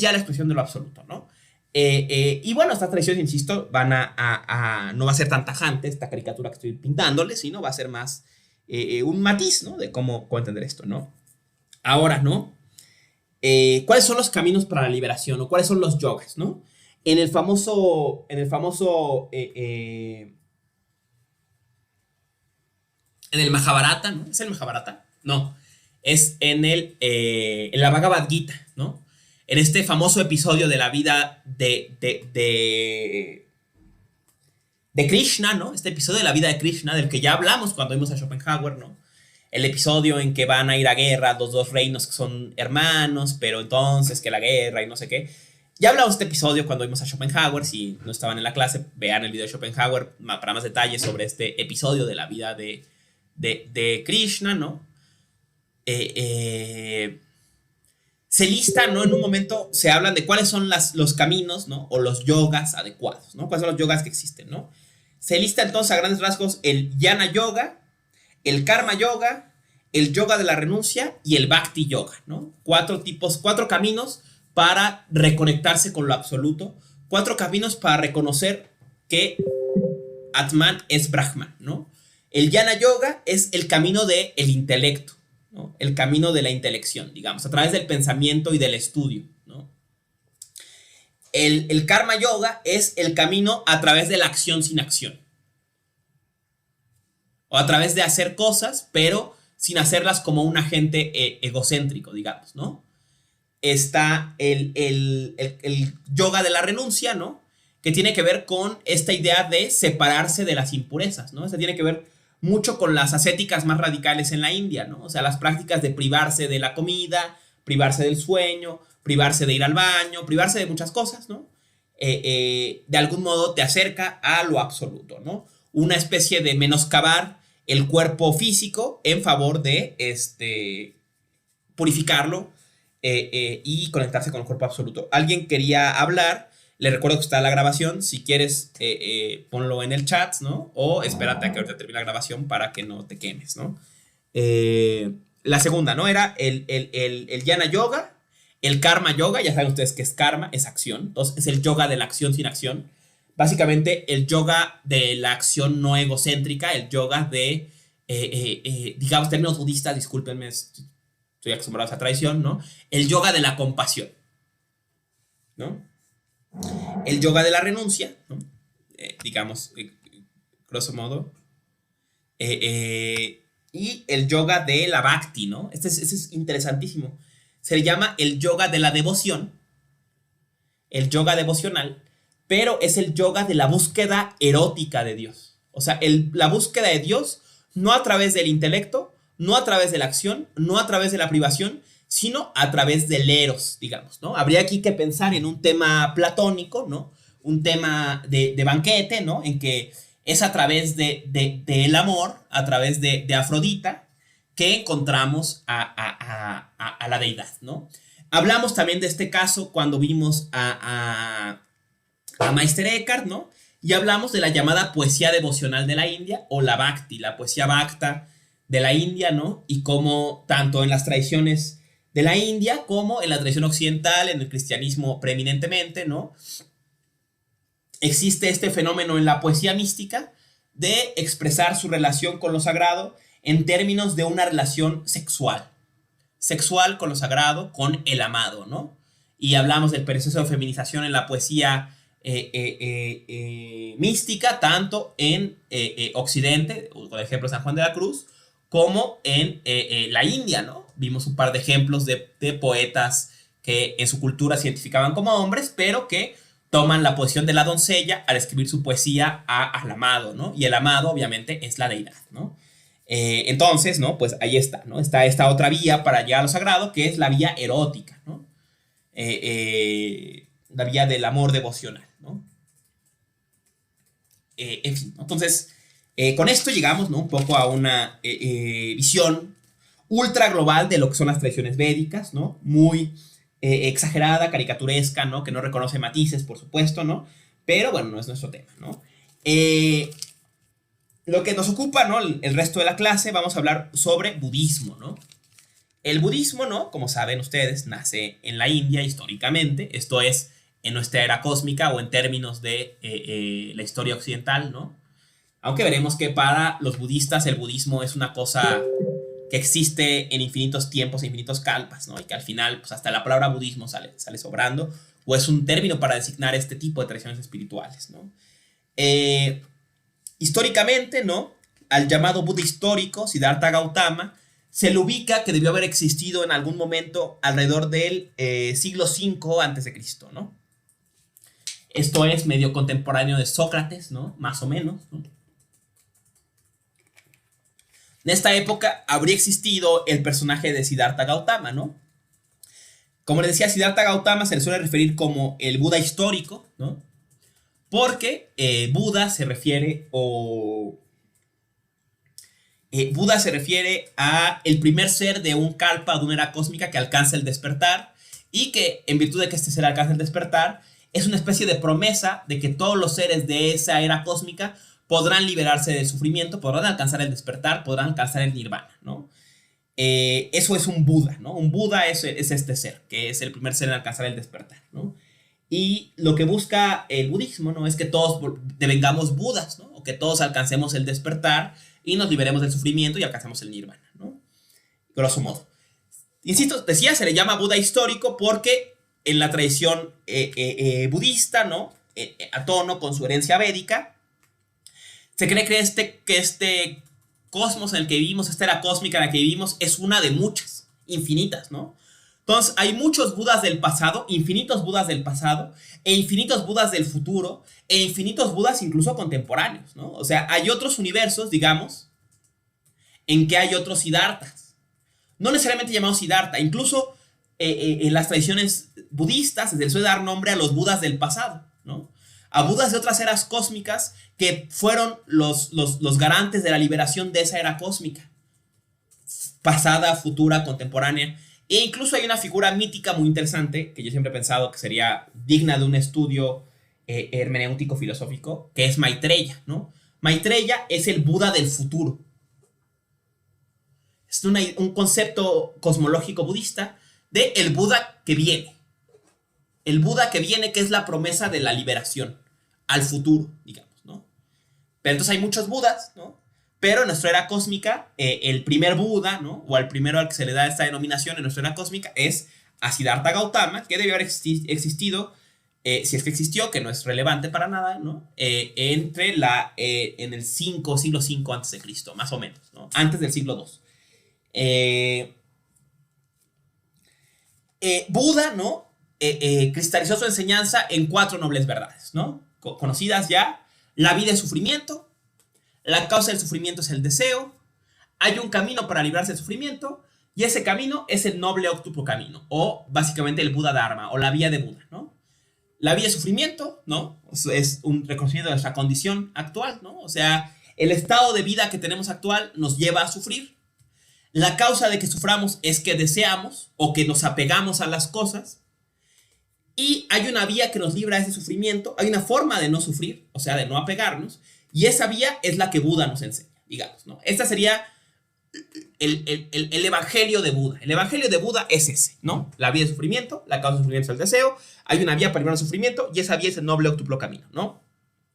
ya la expresión de lo absoluto, ¿no? Y bueno, estas tradiciones, insisto, no va a ser tan tajante esta caricatura que estoy pintándoles, sino va a ser más un matiz, ¿no? De cómo entender esto, ¿no? Ahora, ¿no? ¿Cuáles son los caminos para la liberación o cuáles son los yogas, ¿no? En el famoso en el Mahabharata, ¿no? ¿Es el Mahabharata? No, es en la Bhagavad Gita, ¿no? En este famoso episodio de la vida de Krishna, ¿no? Este episodio de la vida de Krishna, del que ya hablamos cuando vimos a Schopenhauer, ¿no? El episodio en que van a ir a guerra los dos reinos que son hermanos, pero entonces que la guerra y no sé qué. Ya hablamos de este episodio cuando vimos a Schopenhauer. Si no estaban en la clase, vean el video de Schopenhauer para más detalles sobre este episodio de la vida de Krishna, ¿no? Se lista, ¿no? En un momento se hablan de cuáles son los caminos, ¿no? O los yogas adecuados, ¿no? ¿Cuáles son los yogas que existen, ¿no? Se lista entonces a grandes rasgos el Jnana Yoga, el Karma Yoga, el Yoga de la Renuncia y el Bhakti Yoga, ¿no? 4 caminos para reconectarse con lo absoluto, 4 caminos para reconocer que Atman es Brahman, ¿no? El Jnana Yoga es el camino del intelecto, ¿no? El camino de la intelección, digamos, a través del pensamiento y del estudio, ¿no? El Karma Yoga es el camino a través de la acción sin acción, o a través de hacer cosas, pero sin hacerlas como un agente egocéntrico, digamos, ¿no? está el yoga de la renuncia, ¿no? Que tiene que ver con esta idea de separarse de las impurezas, ¿no? Esto tiene que ver mucho con las ascéticas más radicales en la India, ¿no? O sea, las prácticas de privarse de la comida, privarse del sueño, privarse de ir al baño, privarse de muchas cosas, ¿no? De algún modo te acerca a lo absoluto, ¿no? Una especie de menoscabar el cuerpo físico en favor de purificarlo y conectarse con el cuerpo absoluto. Alguien quería hablar, le recuerdo que está la grabación, si quieres ponlo en el chat, ¿no? O espérate a que ahorita termine la grabación para que no te quemes, ¿no? La segunda, ¿no? Era el Jnana Yoga, el Karma Yoga, ya saben ustedes que es karma, es acción, entonces es el yoga de la acción sin acción. Básicamente el yoga de la acción no egocéntrica, el yoga de, digamos, términos budistas, discúlpenme, estoy acostumbrado a esa tradición, ¿no? El yoga de la compasión, ¿no? El yoga de la renuncia, ¿no? Digamos, grosso modo. Y el yoga de la bhakti, ¿no? Este es interesantísimo. Se le llama el yoga de la devoción, el yoga devocional, pero es el yoga de la búsqueda erótica de Dios. O sea, la búsqueda de Dios no a través del intelecto, no a través de la acción, no a través de la privación, sino a través del eros, digamos, ¿no? Habría aquí que pensar en un tema platónico, ¿no? Un tema de banquete, ¿no? En que es a través del amor, a través de Afrodita, que encontramos a la deidad, ¿no? Hablamos también de este caso cuando vimos a Meister Eckhart, ¿no? Y hablamos de la llamada poesía devocional de la India, o la Bhakti, la poesía Bhakta de la India, ¿no? Y cómo tanto en las tradiciones de la India como en la tradición occidental, en el cristianismo preeminentemente, ¿no? Existe este fenómeno en la poesía mística de expresar su relación con lo sagrado en términos de una relación sexual con lo sagrado, con el amado, ¿no? Y hablamos del proceso de feminización en la poesía mística, tanto en Occidente, por ejemplo San Juan de la Cruz, como en la India, ¿no? Vimos un par de ejemplos de poetas que en su cultura se identificaban como hombres, pero que toman la posición de la doncella al escribir su poesía al amado, ¿no? Y el amado, obviamente, es la deidad, ¿no? Entonces, ¿no? Pues ahí está, ¿no? Está esta otra vía para llegar a lo sagrado, que es la vía erótica, ¿no? La vía del amor devocional, ¿no? En fin, ¿no? Entonces, con esto llegamos, ¿no? Un poco a una visión ultra global de lo que son las tradiciones védicas, ¿no? Muy exagerada, caricaturesca, ¿no? Que no reconoce matices, por supuesto, ¿no? Pero bueno, no es nuestro tema, ¿no? Lo que nos ocupa, ¿no? El resto de la clase, vamos a hablar sobre budismo, ¿no? El budismo, ¿no? Como saben ustedes, nace en la India históricamente, esto es en nuestra era cósmica o en términos de la historia occidental, ¿no? Aunque veremos que para los budistas el budismo es una cosa que existe en infinitos tiempos, infinitos kalpas, ¿no? Y que al final, pues hasta la palabra budismo sale sobrando, o es un término para designar este tipo de tradiciones espirituales, ¿no? Históricamente, ¿no? Al llamado Buda histórico, Siddhartha Gautama, se le ubica que debió haber existido en algún momento alrededor del siglo V a.C., ¿no? Esto es medio contemporáneo de Sócrates, ¿no? Más o menos, ¿no? En esta época habría existido el personaje de Siddhartha Gautama, ¿no? Como les decía, Siddhartha Gautama se le suele referir como el Buda histórico, ¿no? Porque Buda se refiere a el primer ser de un kalpa, de una era cósmica que alcanza el despertar, y que en virtud de que este ser alcanza el despertar, es una especie de promesa de que todos los seres de esa era cósmica podrán liberarse del sufrimiento, podrán alcanzar el despertar, podrán alcanzar el nirvana, ¿no? Eso es un Buda, ¿no? Un Buda es este ser, que es el primer ser en alcanzar el despertar, ¿no? Y lo que busca el budismo, ¿no? Es que todos devengamos Budas, ¿no? O que todos alcancemos el despertar y nos liberemos del sufrimiento y alcancemos el nirvana, ¿no? Grosso modo. Insisto, decía, se le llama Buda histórico porque en la tradición budista, ¿no? A tono con su herencia védica, se cree que este cosmos en el que vivimos, esta era cósmica en la que vivimos, es una de muchas, infinitas, ¿no? Entonces, hay muchos Budas del pasado, infinitos Budas del pasado, e infinitos Budas del futuro, e infinitos Budas incluso contemporáneos, ¿no? O sea, hay otros universos, digamos, en que hay otros Siddharthas. No necesariamente llamados Siddhartha, incluso en las tradiciones budistas se les suele dar nombre a los Budas del pasado, ¿no? A Budas de otras eras cósmicas que fueron los garantes de la liberación de esa era cósmica, pasada, futura, contemporánea. E incluso hay una figura mítica muy interesante que yo siempre he pensado que sería digna de un estudio hermenéutico filosófico, que es Maitreya, ¿no? Maitreya es el Buda del futuro. Es un concepto cosmológico budista de el Buda que viene. El Buda que viene, que es la promesa de la liberación al futuro, digamos, ¿no? Pero entonces hay muchos Budas, ¿no? Pero en nuestra era cósmica, el primer Buda, ¿no? O al primero al que se le da esta denominación en nuestra era cósmica es a Siddhartha Gautama, que debió haber existido, si es que existió, que no es relevante para nada, ¿no? En el siglo V antes de Cristo, más o menos, ¿no? Antes del siglo II. Buda, ¿no? Cristalizó su enseñanza en 4 nobles verdades, ¿no? Conocidas ya: la vida es sufrimiento, la causa del sufrimiento es el deseo, hay un camino para librarse del sufrimiento, y ese camino es el noble octuplo camino, o básicamente el Buda Dharma, o la vía de Buda, ¿no? La vida es sufrimiento, ¿no? Es un reconocimiento de nuestra condición actual, ¿no? O sea, el estado de vida que tenemos actual nos lleva a sufrir. La causa de que suframos es que deseamos o que nos apegamos a las cosas. Y hay una vía que nos libra de ese sufrimiento. Hay una forma de no sufrir, o sea, de no apegarnos. Y esa vía es la que Buda nos enseña, digamos, ¿no? Esta sería el evangelio de Buda. El evangelio de Buda es ese, ¿no? La vía de sufrimiento, la causa del sufrimiento es el deseo. Hay una vía para librar el sufrimiento y esa vía es el noble octuplo camino, ¿no?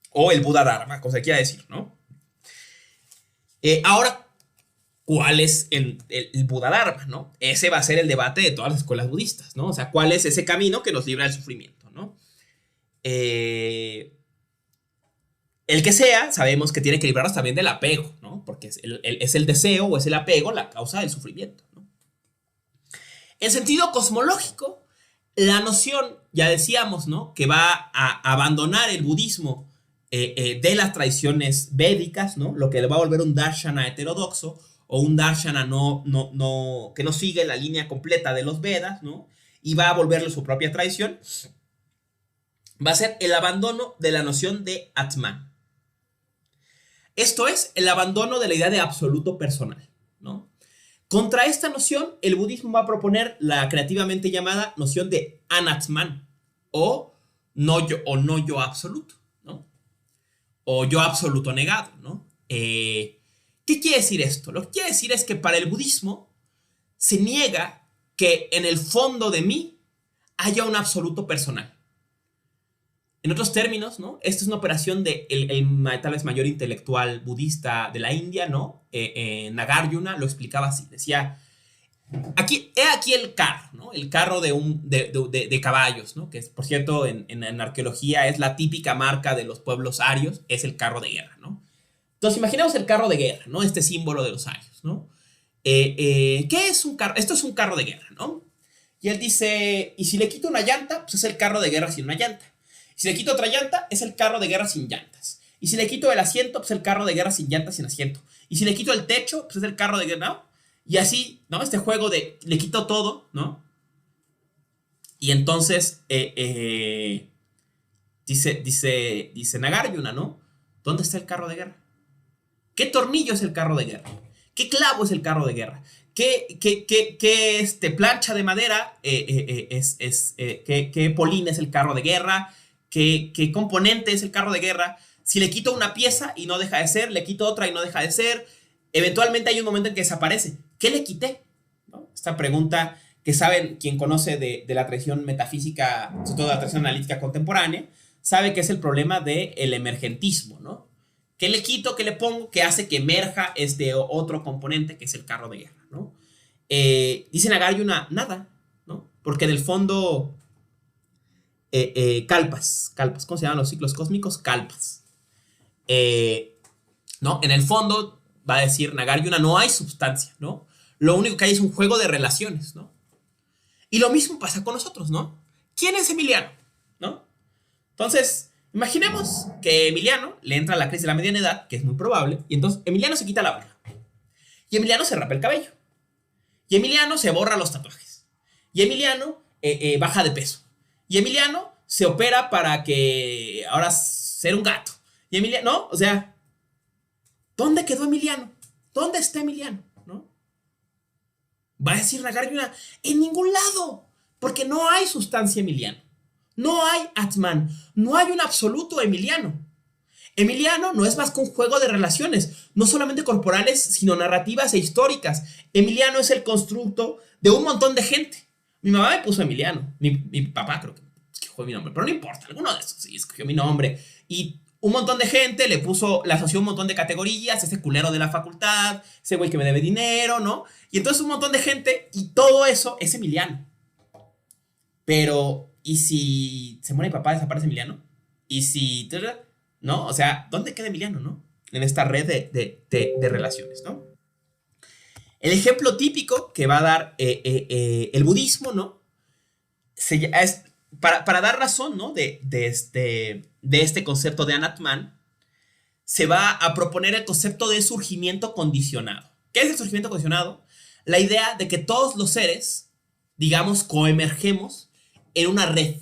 O el Buda Dharma, como se quiera decir, ¿no? Ahora, ¿cuál es el Buda Dharma, ¿no? Ese va a ser el debate de todas las escuelas budistas, ¿no? O sea, ¿cuál es ese camino que nos libra del sufrimiento, ¿no? El que sea, sabemos que tiene que librarnos también del apego, ¿no? Porque es el deseo o es el apego la causa del sufrimiento, ¿no? En sentido cosmológico, la noción, ya decíamos, ¿no? Que va a abandonar el budismo de las tradiciones védicas, ¿no? Lo que le va a volver un darshana heterodoxo, o un darshana que no sigue la línea completa de los Vedas, ¿no? Y va a volverle su propia tradición, va a ser el abandono de la noción de Atman. Esto es, el abandono de la idea de absoluto personal, ¿no? Contra esta noción, el budismo va a proponer la creativamente llamada noción de Anatman, o no yo absoluto, ¿no? O yo absoluto negado, ¿no? ¿Qué quiere decir esto? Lo que quiere decir es que para el budismo se niega que en el fondo de mí haya un absoluto personal. En otros términos, ¿no? Esta es una operación de tal vez mayor intelectual budista de la India, ¿no? Nagarjuna lo explicaba así, decía, aquí el carro, ¿no? El carro de caballos, ¿no? Que es, por cierto, en arqueología es la típica marca de los pueblos arios, es el carro de guerra, ¿no? Entonces, imaginemos el carro de guerra, ¿no? Este símbolo de los arios, ¿no? ¿Qué es un carro? Esto es un carro de guerra, ¿no? Y él dice, y si le quito una llanta, pues es el carro de guerra sin una llanta. Si le quito otra llanta, es el carro de guerra sin llantas. Y si le quito el asiento, pues es el carro de guerra sin llantas, sin asiento. Y si le quito el techo, pues es el carro de guerra, ¿no? Y así, ¿no? Este juego de le quito todo, ¿no? Y entonces, dice Nagarjuna, ¿no? ¿Dónde está el carro de guerra? ¿Qué tornillo es el carro de guerra? ¿Qué clavo es el carro de guerra? ¿Qué plancha de madera qué polín es el carro de guerra? ¿Qué componente es el carro de guerra? Si le quito una pieza y no deja de ser, le quito otra y no deja de ser, eventualmente hay un momento en que desaparece. ¿Qué le quité? ¿No? Esta pregunta que saben, quien conoce de la tradición metafísica, sobre todo la tradición analítica contemporánea, sabe que es el problema del emergentismo, ¿no? ¿Qué le quito, qué le pongo, qué hace que emerja este otro componente que es el carro de guerra, ¿no? Dice Nagarjuna, nada, ¿no? Porque del fondo, kalpas, ¿cómo se llaman los ciclos cósmicos? Kalpas. ¿No? En el fondo, va a decir Nagarjuna, no hay sustancia, ¿no? Lo único que hay es un juego de relaciones, ¿no? Y lo mismo pasa con nosotros, ¿no? ¿Quién es Emiliano? ¿No? Entonces, imaginemos que Emiliano le entra la crisis de la mediana edad, que es muy probable, y entonces Emiliano se quita la barba. Y Emiliano se rapa el cabello. Y Emiliano se borra los tatuajes. Y Emiliano baja de peso. Y Emiliano se opera para que ahora ser un gato. Y Emiliano, ¿no? O sea, ¿dónde quedó Emiliano? ¿Dónde está Emiliano? ¿No? Va a decir Nagarjuna, en ningún lado, porque no hay sustancia Emiliano. No hay Atman, no hay un absoluto Emiliano. Emiliano no es más que un juego de relaciones, no solamente corporales, sino narrativas e históricas. Emiliano es el constructo de un montón de gente. Mi mamá me puso Emiliano, mi papá creo que escogió mi nombre, pero no importa, alguno de esos sí escogió mi nombre. Y un montón de gente le asoció un montón de categorías, ese culero de la facultad, ese güey que me debe dinero, ¿no? Y entonces un montón de gente, y todo eso es Emiliano. Pero, ¿y si se muere mi papá, desaparece Emiliano? ¿Y si... ¿no? O sea, ¿dónde queda Emiliano, no? En esta red de relaciones, ¿no? El ejemplo típico que va a dar el budismo, ¿no? Es para dar razón, ¿no? De este concepto de Anatman, se va a proponer el concepto de surgimiento condicionado. ¿Qué es el surgimiento condicionado? La idea de que todos los seres, digamos, coemergemos en una red.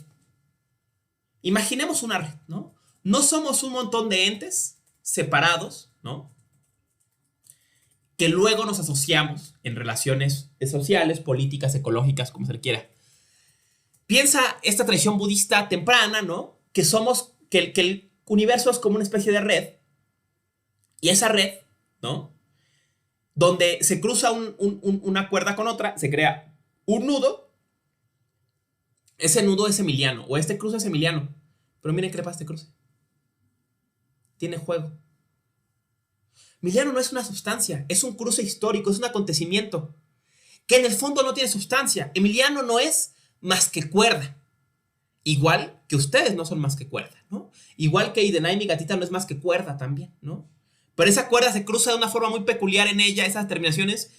Imaginemos una red, ¿no? No somos un montón de entes separados, ¿no? Que luego nos asociamos en relaciones sociales, políticas, ecológicas, como se le quiera. Piensa esta tradición budista temprana, ¿no? Que el universo es como una especie de red. Y esa red, ¿no? Donde se cruza una cuerda con otra, se crea un nudo. Ese nudo es Emiliano, o este cruce es Emiliano. Pero miren qué le pasa a este cruce. Tiene juego. Emiliano no es una sustancia, es un cruce histórico, es un acontecimiento que en el fondo no tiene sustancia. Emiliano no es más que cuerda. Igual que ustedes no son más que cuerda, ¿no? Igual que Idenai, mi gatita, no es más que cuerda también, ¿no? Pero esa cuerda se cruza de una forma muy peculiar en ella, esas terminaciones,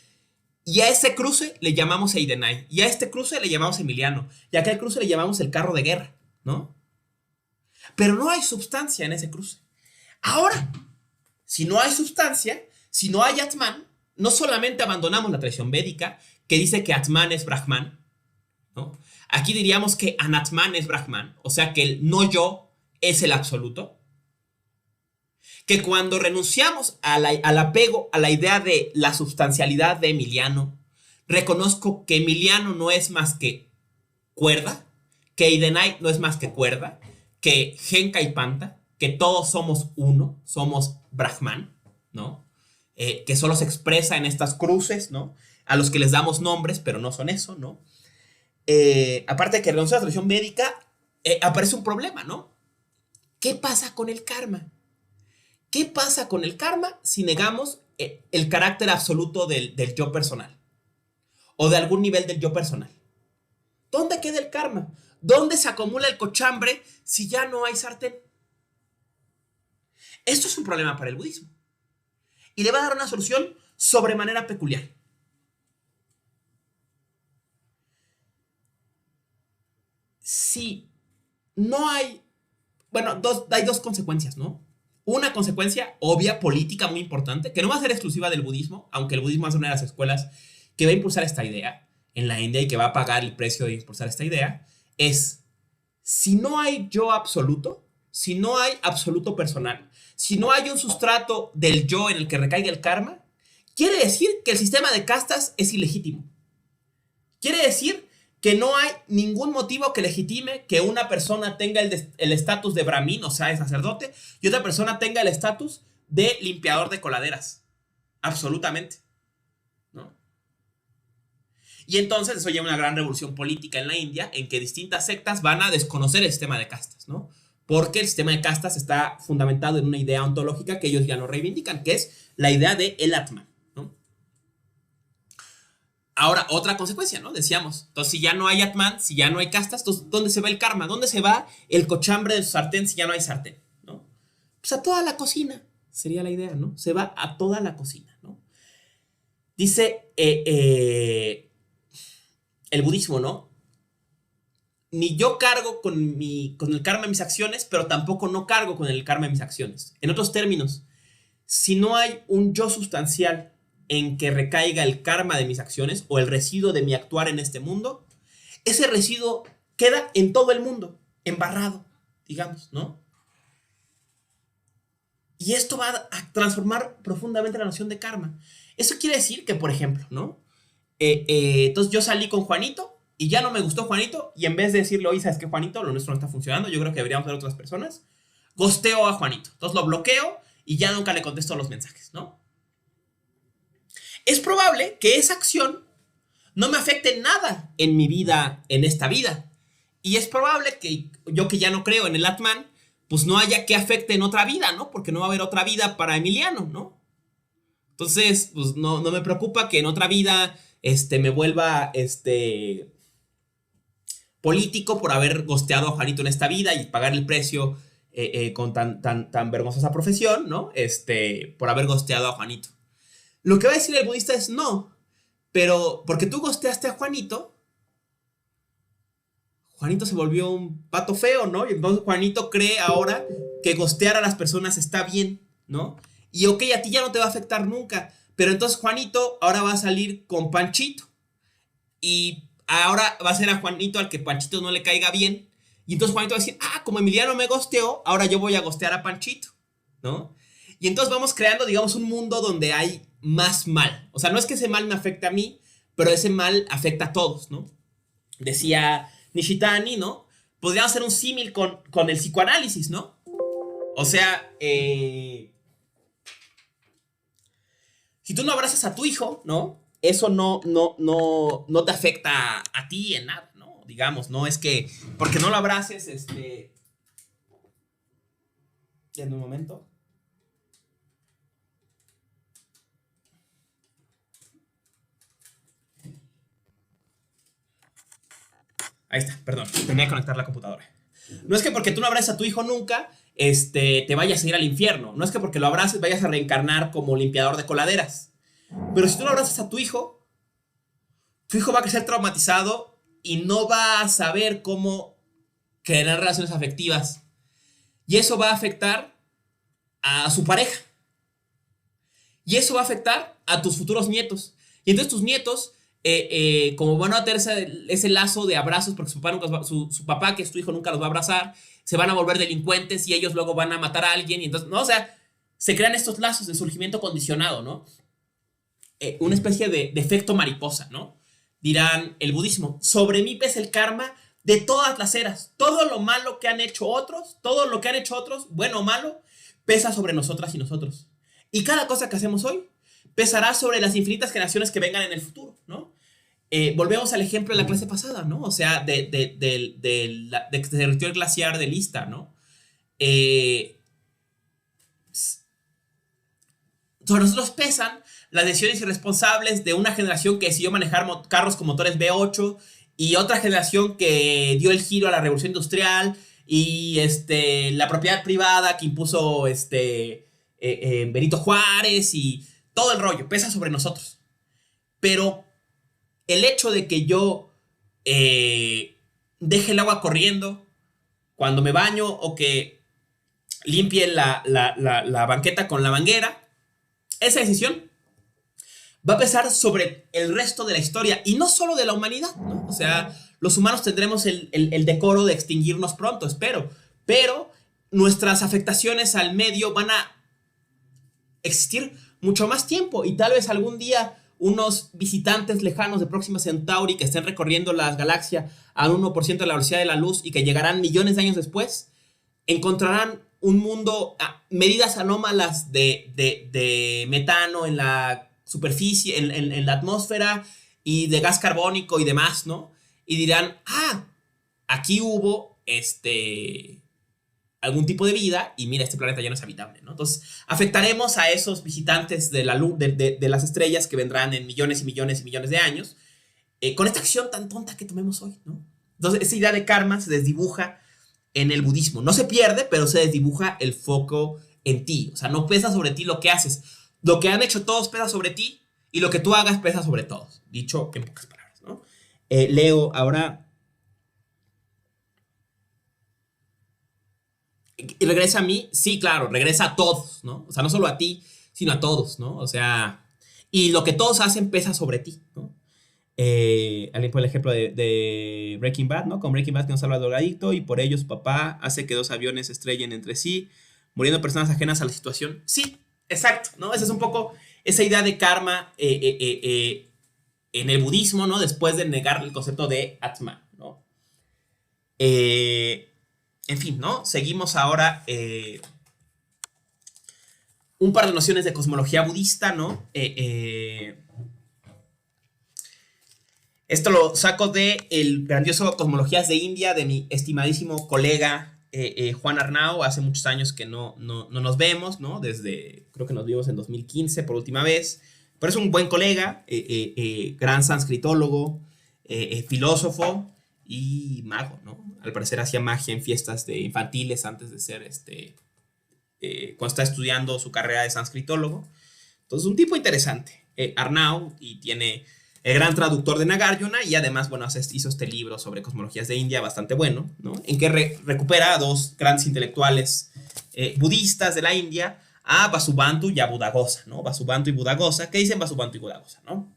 y a ese cruce le llamamos Idenai, y a este cruce le llamamos Emiliano, y a aquel cruce le llamamos el carro de guerra, ¿no? Pero no hay sustancia en ese cruce. Ahora, si no hay sustancia, si no hay Atman, no solamente abandonamos la tradición védica que dice que Atman es Brahman, ¿no? Aquí diríamos que Anatman es Brahman, o sea que el no yo es el absoluto. Que cuando renunciamos al apego a la idea de la substancialidad de Emiliano, reconozco que Emiliano no es más que cuerda, que Idenai no es más que cuerda, que Genka y Panta, que todos somos uno, somos Brahman, ¿no? Que solo se expresa en estas cruces, ¿no? A los que les damos nombres, pero no son eso, ¿no? Aparte de que renuncia a la tradición védica, aparece un problema, ¿no? ¿Qué pasa con el karma? ¿Qué pasa con el karma si negamos el carácter absoluto del yo personal? O de algún nivel del yo personal. ¿Dónde queda el karma? ¿Dónde se acumula el cochambre si ya no hay sartén? Esto es un problema para el budismo. Y le va a dar una solución sobremanera peculiar. Si no hay... Bueno, hay dos consecuencias, ¿no? Una consecuencia obvia, política, muy importante, que no va a ser exclusiva del budismo, aunque el budismo es una de las escuelas que va a impulsar esta idea en la India y que va a pagar el precio de impulsar esta idea, es, si no hay yo absoluto, si no hay absoluto personal, si no hay un sustrato del yo en el que recaiga el karma, quiere decir que el sistema de castas es ilegítimo. Quiere decir que no hay ningún motivo que legitime que una persona tenga el estatus de brahmin, o sea, de sacerdote, y otra persona tenga el estatus de limpiador de coladeras. Absolutamente. ¿No? Y entonces eso lleva a una gran revolución política en la India, en que distintas sectas van a desconocer el sistema de castas, ¿no? Porque el sistema de castas está fundamentado en una idea ontológica que ellos ya no reivindican, que es la idea de el Atman. Ahora, otra consecuencia, ¿no? Decíamos, entonces si ya no hay Atman, si ya no hay castas, entonces ¿dónde se va el karma? ¿Dónde se va el cochambre del sartén si ya no hay sartén? ¿No? Pues a toda la cocina, sería la idea, ¿no? Se va a toda la cocina, ¿no? Dice el budismo, ¿no? ni yo cargo con el karma de mis acciones, pero tampoco no cargo con el karma de mis acciones. En otros términos, si no hay un yo sustancial en que recaiga el karma de mis acciones o el residuo de mi actuar en este mundo, ese residuo queda en todo el mundo, embarrado, digamos, ¿no? Y esto va a transformar profundamente la noción de karma. Eso quiere decir que, por ejemplo, ¿no? Entonces yo salí con Juanito y ya no me gustó Juanito, y en vez de decirle, oye, ¿sabes qué, Juanito? Lo nuestro no está funcionando, yo creo que deberíamos ver otras personas. Gosteo a Juanito. Entonces lo bloqueo y ya nunca le contesto los mensajes, ¿no? Es probable que esa acción no me afecte nada en mi vida, en esta vida. Y es probable que yo, que ya no creo en el Atman, pues no haya que afecte en otra vida, ¿no? Porque no va a haber otra vida para Emiliano, ¿no? Entonces, pues no me preocupa que en otra vida me vuelva político por haber gosteado a Juanito en esta vida y pagar el precio con tan vergonzosa profesión, ¿no? Por haber gosteado a Juanito. Lo que va a decir el budista es no, pero porque tú gosteaste a Juanito, Juanito se volvió un pato feo, ¿no? Y entonces Juanito cree ahora que gostear a las personas está bien, ¿no? Y ok, a ti ya no te va a afectar nunca, pero entonces Juanito ahora va a salir con Panchito. Y ahora va a ser a Juanito al que Panchito no le caiga bien. Y entonces Juanito va a decir, como Emiliano me gosteó, ahora yo voy a gostear a Panchito, ¿no? Y entonces vamos creando, digamos, un mundo donde hay más mal. O sea, no es que ese mal me afecte a mí, pero ese mal afecta a todos, ¿no? Decía Nishitani, ¿no? Podríamos hacer un símil con el psicoanálisis, ¿no? O sea, si tú no abrazas a tu hijo, ¿no? Eso no te afecta a ti en nada, ¿no? Digamos, no es que porque no lo abraces, en un momento. Ahí está, perdón, tenía que conectar la computadora. No es que porque tú no abraces a tu hijo nunca, te vayas a ir al infierno. No es que porque lo abraces vayas a reencarnar como limpiador de coladeras. Pero si tú no abrazas a tu hijo va a crecer traumatizado y no va a saber cómo crear relaciones afectivas. Y eso va a afectar a su pareja. Y eso va a afectar a tus futuros nietos. Y entonces tus nietos, como van a tener ese lazo de abrazos, porque su papá, que es tu hijo, nunca los va a abrazar, se van a volver delincuentes y ellos luego van a matar a alguien. Y entonces, ¿no? O sea, se crean estos lazos de surgimiento condicionado, ¿no? Una especie de efecto mariposa, ¿no? Dirán el budismo, sobre mí pesa el karma de todas las eras. Todo lo malo que han hecho otros, bueno o malo, pesa sobre nosotras y nosotros. Y cada cosa que hacemos hoy pesará sobre las infinitas generaciones que vengan en el futuro, ¿no? Volvemos al ejemplo de la clase pasada, ¿no? O sea, de que se derritió el glaciar de Lista, ¿no? Sobre nosotros pesan las decisiones irresponsables de una generación que decidió manejar carros con motores V8 y otra generación que dio el giro a la revolución industrial y la propiedad privada que impuso Benito Juárez y todo el rollo, pesa sobre nosotros. Pero el hecho de que yo deje el agua corriendo cuando me baño o que limpie la banqueta con la manguera, esa decisión va a pesar sobre el resto de la historia y no solo de la humanidad, ¿no? O sea, los humanos tendremos el decoro de extinguirnos pronto, espero, pero nuestras afectaciones al medio van a existir mucho más tiempo y tal vez algún día unos visitantes lejanos de Próxima Centauri que estén recorriendo la galaxia a 1% de la velocidad de la luz y que llegarán millones de años después, encontrarán un mundo, medidas anómalas de metano en la superficie, en la atmósfera y de gas carbónico y demás, ¿no? Y dirán, aquí hubo algún tipo de vida y mira, este planeta ya no es habitable, ¿no? Entonces, afectaremos a esos visitantes de la luz, de las estrellas que vendrán en millones y millones y millones de años con esta acción tan tonta que tomemos hoy, ¿no? Entonces, esa idea de karma se desdibuja en el budismo. No se pierde, pero se desdibuja el foco en ti. O sea, no pesa sobre ti lo que haces. Lo que han hecho todos pesa sobre ti y lo que tú hagas pesa sobre todos. Dicho en pocas palabras, ¿no? Leo ahora ¿Y regresa a mí? Sí, claro, regresa a todos, ¿no? O sea, no solo a ti, sino a todos, ¿no? O sea, y lo que todos hacen pesa sobre ti, ¿no? Alguien pone el ejemplo de Breaking Bad, ¿no? Con Breaking Bad que no salva al drogadicto y por ello su papá hace que dos aviones se estrellen entre sí, muriendo personas ajenas a la situación. Sí, exacto, ¿no? Esa es un poco esa idea de karma en el budismo, ¿no? Después de negar el concepto de Atman, ¿no? Eh, en fin, ¿no? Seguimos ahora un par de nociones de cosmología budista, ¿no? Esto lo saco de el grandioso Cosmologías de India de mi estimadísimo colega Juan Arnao. Hace muchos años que no nos vemos, ¿no? Desde, creo que nos vimos en 2015 por última vez. Pero es un buen colega, gran sánscritólogo, filósofo y mago, ¿no? Al parecer hacía magia en fiestas de infantiles antes de ser, cuando está estudiando su carrera de sánscritólogo. Entonces, un tipo interesante, Arnau, y tiene el gran traductor de Nagarjuna, y además, bueno, hizo este libro sobre cosmologías de India bastante bueno, ¿no? En que recupera a dos grandes intelectuales budistas de la India, a Vasubandhu y a Buddhaghosa, ¿no? Vasubandhu y Buddhaghosa. ¿Qué dicen Vasubandhu y Buddhaghosa, no?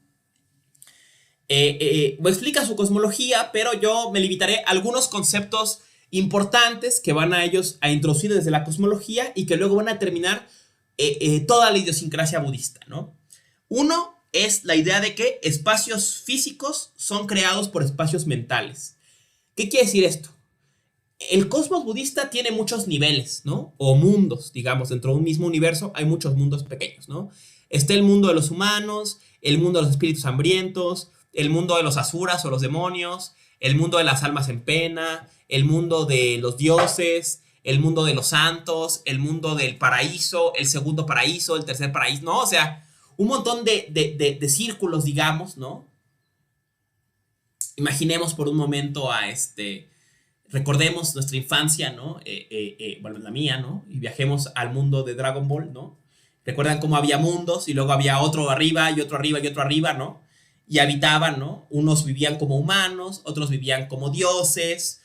Explica su cosmología, pero yo me limitaré a algunos conceptos importantes que van a ellos a introducir desde la cosmología y que luego van a terminar toda la idiosincrasia budista, ¿no? Uno es la idea de que espacios físicos son creados por espacios mentales. ¿Qué quiere decir esto? El cosmos budista tiene muchos niveles, ¿no? O mundos, digamos, dentro de un mismo universo hay muchos mundos pequeños, ¿no? Está el mundo de los humanos, el mundo de los espíritus hambrientos, el mundo de los asuras o los demonios, el mundo de las almas en pena, el mundo de los dioses, el mundo de los santos, el mundo del paraíso, el segundo paraíso, el tercer paraíso, ¿no? O sea, un montón de círculos, digamos, ¿no? Imaginemos por un momento recordemos nuestra infancia, ¿no? Bueno, la mía, ¿no? Y viajemos al mundo de Dragon Ball, ¿no? Recuerdan cómo había mundos y luego había otro arriba y otro arriba y otro arriba, ¿no? Y habitaban, ¿no? Unos vivían como humanos, otros vivían como dioses,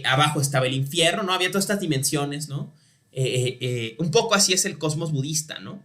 abajo estaba el infierno, ¿no? Había todas estas dimensiones, ¿no? Un poco así es el cosmos budista, ¿no?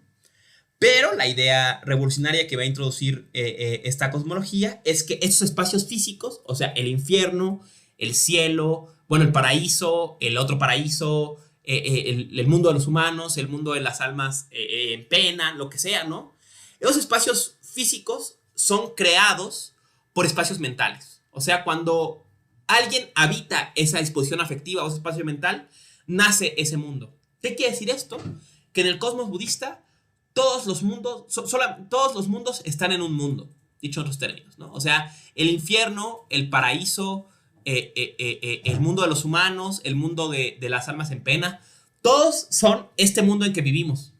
Pero la idea revolucionaria que va a introducir esta cosmología es que estos espacios físicos, o sea, el infierno, el cielo, bueno, el paraíso, el otro paraíso, el mundo de los humanos, el mundo de las almas en pena, lo que sea, ¿no? Esos espacios físicos son creados por espacios mentales. O sea, cuando alguien habita esa disposición afectiva o ese espacio mental, nace ese mundo. ¿Qué quiere decir esto? Que en el cosmos budista todos los mundos están en un mundo, dicho en otros términos, ¿no? O sea, el infierno, el paraíso, el mundo de los humanos, el mundo de las almas en pena, todos son este mundo en que vivimos.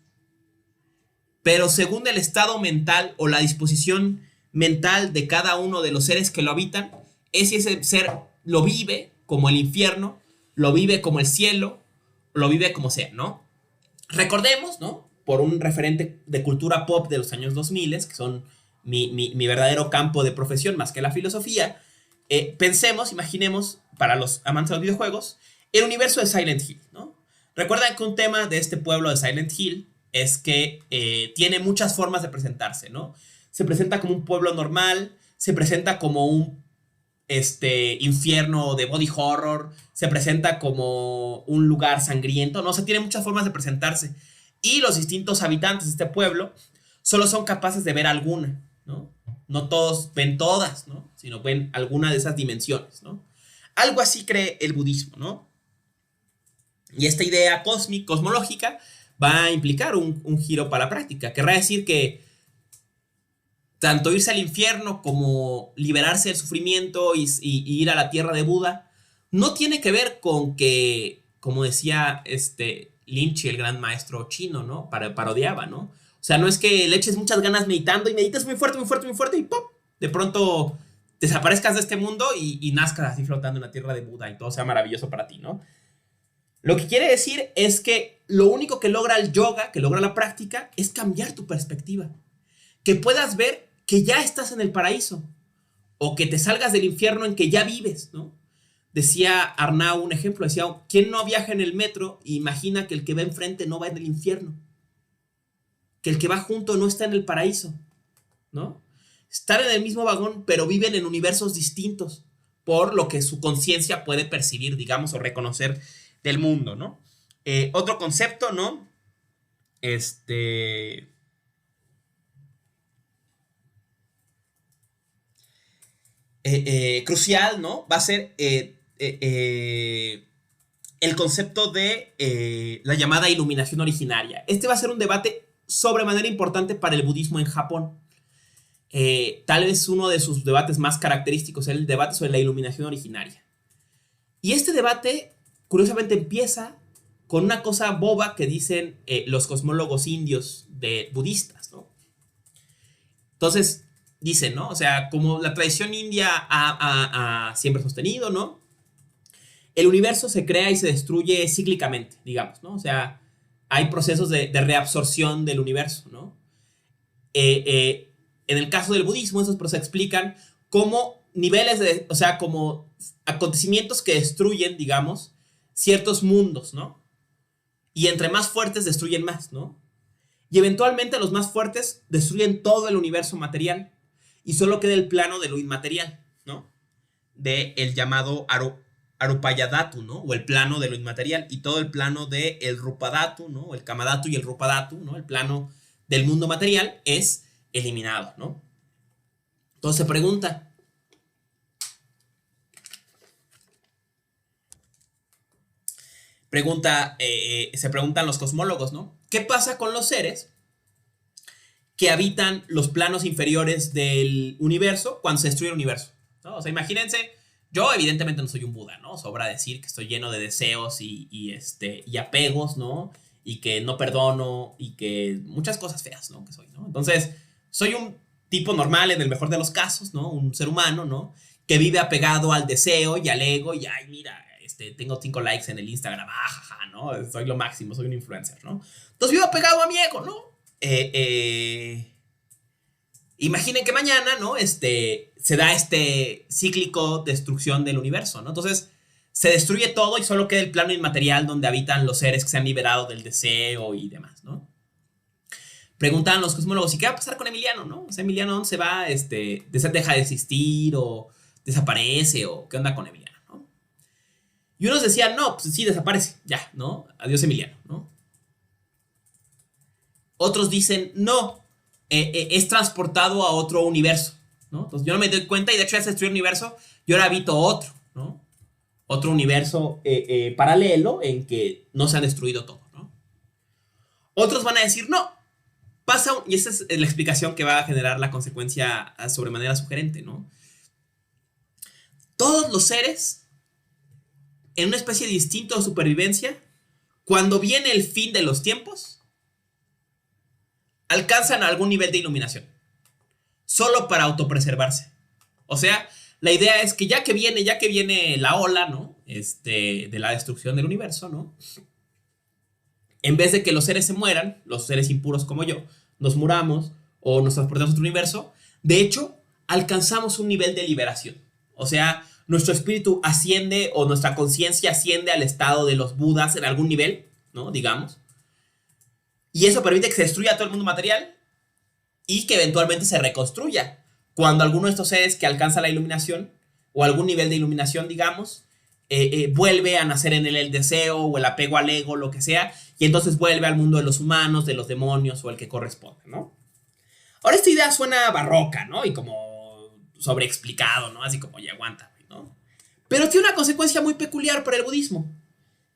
Pero según el estado mental o la disposición mental de cada uno de los seres que lo habitan, es si ese ser lo vive como el infierno, lo vive como el cielo, lo vive como sea, ¿no? Recordemos, ¿no? Por un referente de cultura pop de los años 2000, que son mi verdadero campo de profesión más que la filosofía, pensemos, imaginemos, para los amantes de los videojuegos, el universo de Silent Hill, ¿no? Recuerden que un tema de este pueblo de Silent Hill es que tiene muchas formas de presentarse, ¿no? Se presenta como un pueblo normal, se presenta como un infierno de body horror, se presenta como un lugar sangriento, ¿no? O sea, tiene muchas formas de presentarse. Y los distintos habitantes de este pueblo solo son capaces de ver alguna, ¿no? No todos ven todas, ¿no? Sino ven alguna de esas dimensiones, ¿no? Algo así cree el budismo, ¿no? Y esta idea cosmológica va a implicar un giro para la práctica. Querrá decir que tanto irse al infierno como liberarse del sufrimiento y ir a la tierra de Buda no tiene que ver con que, como decía Lynch, el gran maestro chino, ¿no? Parodiaba, ¿no? O sea, no es que le eches muchas ganas meditando y medites muy fuerte, muy fuerte, muy fuerte y ¡pop! De pronto desaparezcas de este mundo y nazcas así flotando en la tierra de Buda y todo sea maravilloso para ti, ¿no? Lo que quiere decir es que lo único que logra el yoga, que logra la práctica, es cambiar tu perspectiva. Que puedas ver que ya estás en el paraíso o que te salgas del infierno en que ya vives, ¿no? decía Arnau un ejemplo, decía, ¿quién no viaja en el metro e imagina que el que va enfrente no va en el infierno? Que el que va junto no está en el paraíso, ¿no? Están en el mismo vagón, pero viven en universos distintos por lo que su conciencia puede percibir, digamos, o reconocer del mundo, ¿no? Otro concepto, ¿no? Crucial, ¿no? Va a ser el concepto de la llamada iluminación originaria. Este va a ser un debate sobremanera importante para el budismo en Japón. Tal vez uno de sus debates más característicos es el debate sobre la iluminación originaria. Y este debate, curiosamente, empieza con una cosa boba que dicen los cosmólogos indios budistas, ¿no? Entonces, dicen, ¿no? O sea, como la tradición india ha siempre sostenido, ¿no? El universo se crea y se destruye cíclicamente, digamos, ¿no? O sea, hay procesos de reabsorción del universo, ¿no? En el caso del budismo, esos procesos explican cómo niveles o sea, como acontecimientos que destruyen, digamos, ciertos mundos, ¿no? Y entre más fuertes destruyen más, ¿no? Y eventualmente los más fuertes destruyen todo el universo material y solo queda el plano de lo inmaterial, ¿no? De el llamado Arupayadatu, ¿no? O el plano de lo inmaterial, y todo el plano de el Rupadatu, ¿no? El Kamadatu y el Rupadatu, ¿no? El plano del mundo material es eliminado, ¿no? Entonces se se preguntan los cosmólogos, ¿no? ¿Qué pasa con los seres que habitan los planos inferiores del universo cuando se destruye el universo, ¿no? O sea, imagínense, yo evidentemente no soy un Buda, ¿no? Sobra decir que estoy lleno de deseos y apegos, ¿no? Y que no perdono y que muchas cosas feas, ¿no? Que soy, ¿no? Entonces, soy un tipo normal en el mejor de los casos, ¿no? Un ser humano, ¿no? Que vive apegado al deseo y al ego y, ay, mira, tengo 5 likes en el Instagram, jaja, ¿no? Soy lo máximo, soy un influencer, ¿no? Entonces vivo apegado a mi ego, ¿no? Imaginen que mañana, ¿no? Se da cíclico destrucción del universo, ¿no? Entonces se destruye todo y solo queda el plano inmaterial donde habitan los seres que se han liberado del deseo y demás, ¿no? Preguntan los cosmólogos, ¿y qué va a pasar con Emiliano, no? O sea, Emiliano, ¿dónde se va? ¿Deja de existir o desaparece o qué onda con Emiliano, ¿no? Y unos decían, no, pues sí, desaparece, ya, ¿no? Adiós Emiliano, ¿no? Otros dicen, no, es transportado a otro universo, ¿no? Entonces yo no me doy cuenta y de hecho ya se destruyó el universo y ahora habito otro, ¿no? Otro universo paralelo en que no se ha destruido todo, ¿no? Otros van a decir, no, y esa es la explicación que va a generar la consecuencia sobremanera sugerente, ¿no? Todos los seres, en una especie de instinto de supervivencia, cuando viene el fin de los tiempos, alcanzan algún nivel de iluminación, solo para autopreservarse. O sea, la idea es que ya que viene la ola, ¿no? De la destrucción del universo, ¿no? En vez de que los seres se mueran, los seres impuros como yo, nos muramos o nos transportamos a otro universo, de hecho, alcanzamos un nivel de liberación. O sea, nuestro espíritu asciende o nuestra conciencia asciende al estado de los budas en algún nivel, ¿no? Digamos. Y eso permite que se destruya todo el mundo material y que eventualmente se reconstruya. Cuando alguno de estos seres que alcanza la iluminación o algún nivel de iluminación, digamos, vuelve a nacer en él el deseo o el apego al ego, lo que sea, y entonces vuelve al mundo de los humanos, de los demonios o el que corresponda, ¿no? Ahora esta idea suena barroca, ¿no? Y como sobreexplicado, ¿no? Así como, ya aguanta, ¿no? Pero tiene una consecuencia muy peculiar para el budismo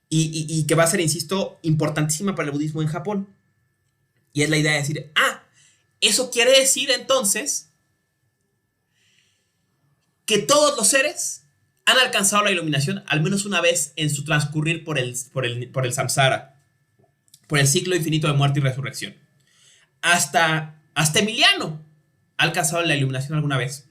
y que va a ser, insisto, importantísima para el budismo en Japón. Y es la idea de decir, eso quiere decir entonces que todos los seres han alcanzado la iluminación al menos una vez en su transcurrir por el samsara, por el ciclo infinito de muerte y resurrección. Hasta Emiliano ha alcanzado la iluminación alguna vez.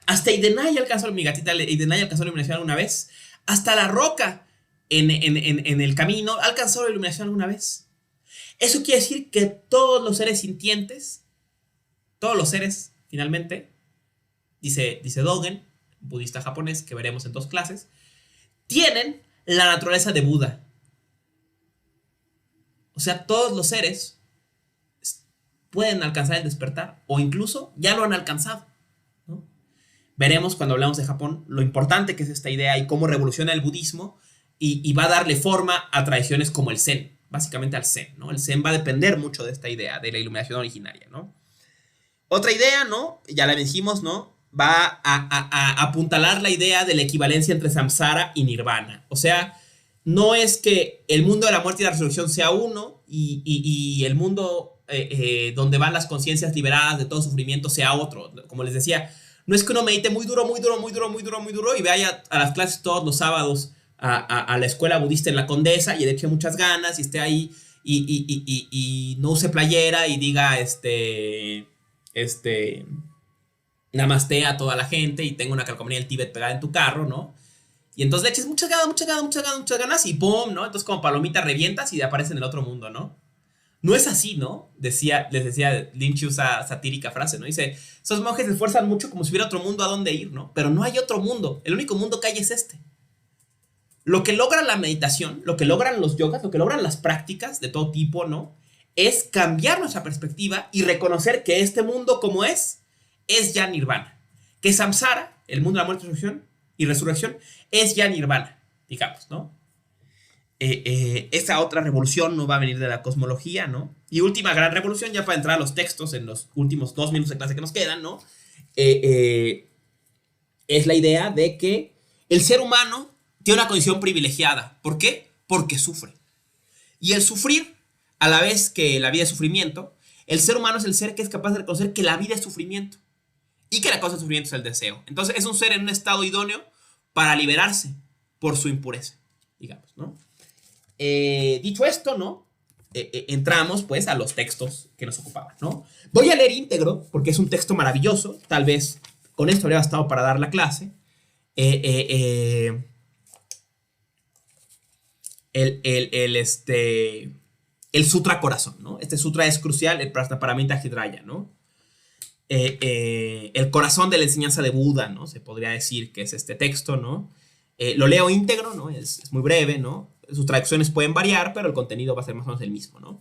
Hasta Idenai alcanzó, mi gatita Idenai alcanzó la iluminación alguna vez. Hasta la roca en el camino alcanzó la iluminación alguna vez. Eso quiere decir que todos los seres sintientes, todos los seres, finalmente, dice Dogen, budista japonés, que veremos en 2 clases, tienen la naturaleza de Buda. O sea, todos los seres pueden alcanzar el despertar, o incluso ya lo han alcanzado, ¿no? Veremos cuando hablamos de Japón lo importante que es esta idea y cómo revoluciona el budismo y va a darle forma a tradiciones como el Zen, básicamente al Zen, ¿no? El Zen va a depender mucho de esta idea, de la iluminación originaria, ¿no? Otra idea, ¿no? Ya la dijimos, ¿no? Va a apuntalar la idea de la equivalencia entre samsara y nirvana. O sea, no es que el mundo de la muerte y la resurrección sea uno y el mundo donde van las conciencias liberadas de todo sufrimiento sea otro. Como les decía, no es que uno medite muy duro y vaya a las clases todos los sábados a la escuela budista en la Condesa y le eche muchas ganas y esté ahí y no use playera y diga namaste a toda la gente y tengo una calcomanía del Tíbet pegada en tu carro, ¿no? Y entonces le eches muchas ganas y ¡pum!, ¿no? Entonces como palomita revientas y aparece en el otro mundo, ¿no? No es así, ¿no? Les decía Lynch, usa satírica frase, ¿no? Dice, esos monjes se esfuerzan mucho como si hubiera otro mundo a dónde ir, ¿no? Pero no hay otro mundo. El único mundo que hay es este. Lo que logra la meditación, lo que logran los yogas, lo que logran las prácticas de todo tipo, ¿no? Es cambiar nuestra perspectiva y reconocer que este mundo como es ya nirvana. Que samsara, el mundo de la muerte y resurrección, es ya nirvana, digamos, ¿no? Esa otra revolución no va a venir de la cosmología, ¿no? Y última gran revolución, ya para entrar a los textos en los últimos 2 minutos de clase que nos quedan, ¿no? Es la idea de que el ser humano tiene una condición privilegiada. ¿Por qué? Porque sufre. Y el sufrir, a la vez que la vida es sufrimiento, el ser humano es el ser que es capaz de reconocer que la vida es sufrimiento y que la causa del sufrimiento es el deseo. Entonces es un ser en un estado idóneo para liberarse por su impureza, digamos, ¿no? Dicho esto, ¿no? Entramos pues a los textos que nos ocupaban, ¿no? Voy a leer íntegro porque es un texto maravilloso, tal vez con esto habría bastado para dar la clase. El Sutra Corazón, ¿no? Este sutra es crucial, el Prajnaparamita Hidraya, ¿no? El corazón de la enseñanza de Buda, ¿no? Se podría decir que es este texto, ¿no? Lo leo íntegro, ¿no? Es muy breve, ¿no? Sus traducciones pueden variar, pero el contenido va a ser más o menos el mismo, ¿no?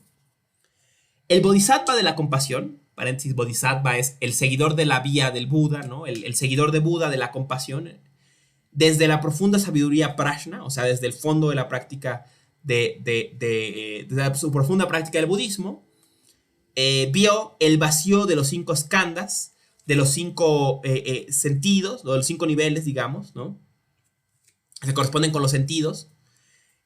El Bodhisattva de la compasión, paréntesis, Bodhisattva es el seguidor de la vía del Buda, ¿no? El seguidor de Buda de la compasión, desde la profunda sabiduría prajna, o sea, desde el fondo de la práctica desde su profunda práctica del budismo, vio el vacío de los 5 skandhas, de los 5 sentidos, o de los 5 niveles, digamos, ¿no? Se corresponden con los sentidos,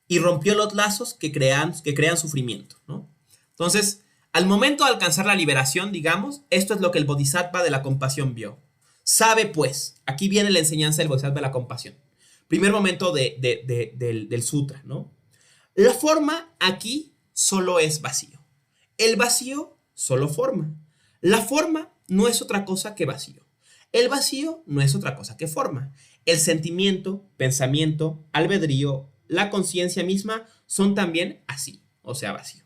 y rompió los lazos que crean sufrimiento, ¿no? Entonces, al momento de alcanzar la liberación, digamos, esto es lo que el Bodhisattva de la compasión vio. Sabe, pues, aquí viene la enseñanza del Bodhisattva de la compasión. Primer momento del sutra, ¿no? La forma aquí solo es vacío. El vacío solo forma. La forma no es otra cosa que vacío. El vacío no es otra cosa que forma. El sentimiento, pensamiento, albedrío, la conciencia misma son también así, o sea, vacío.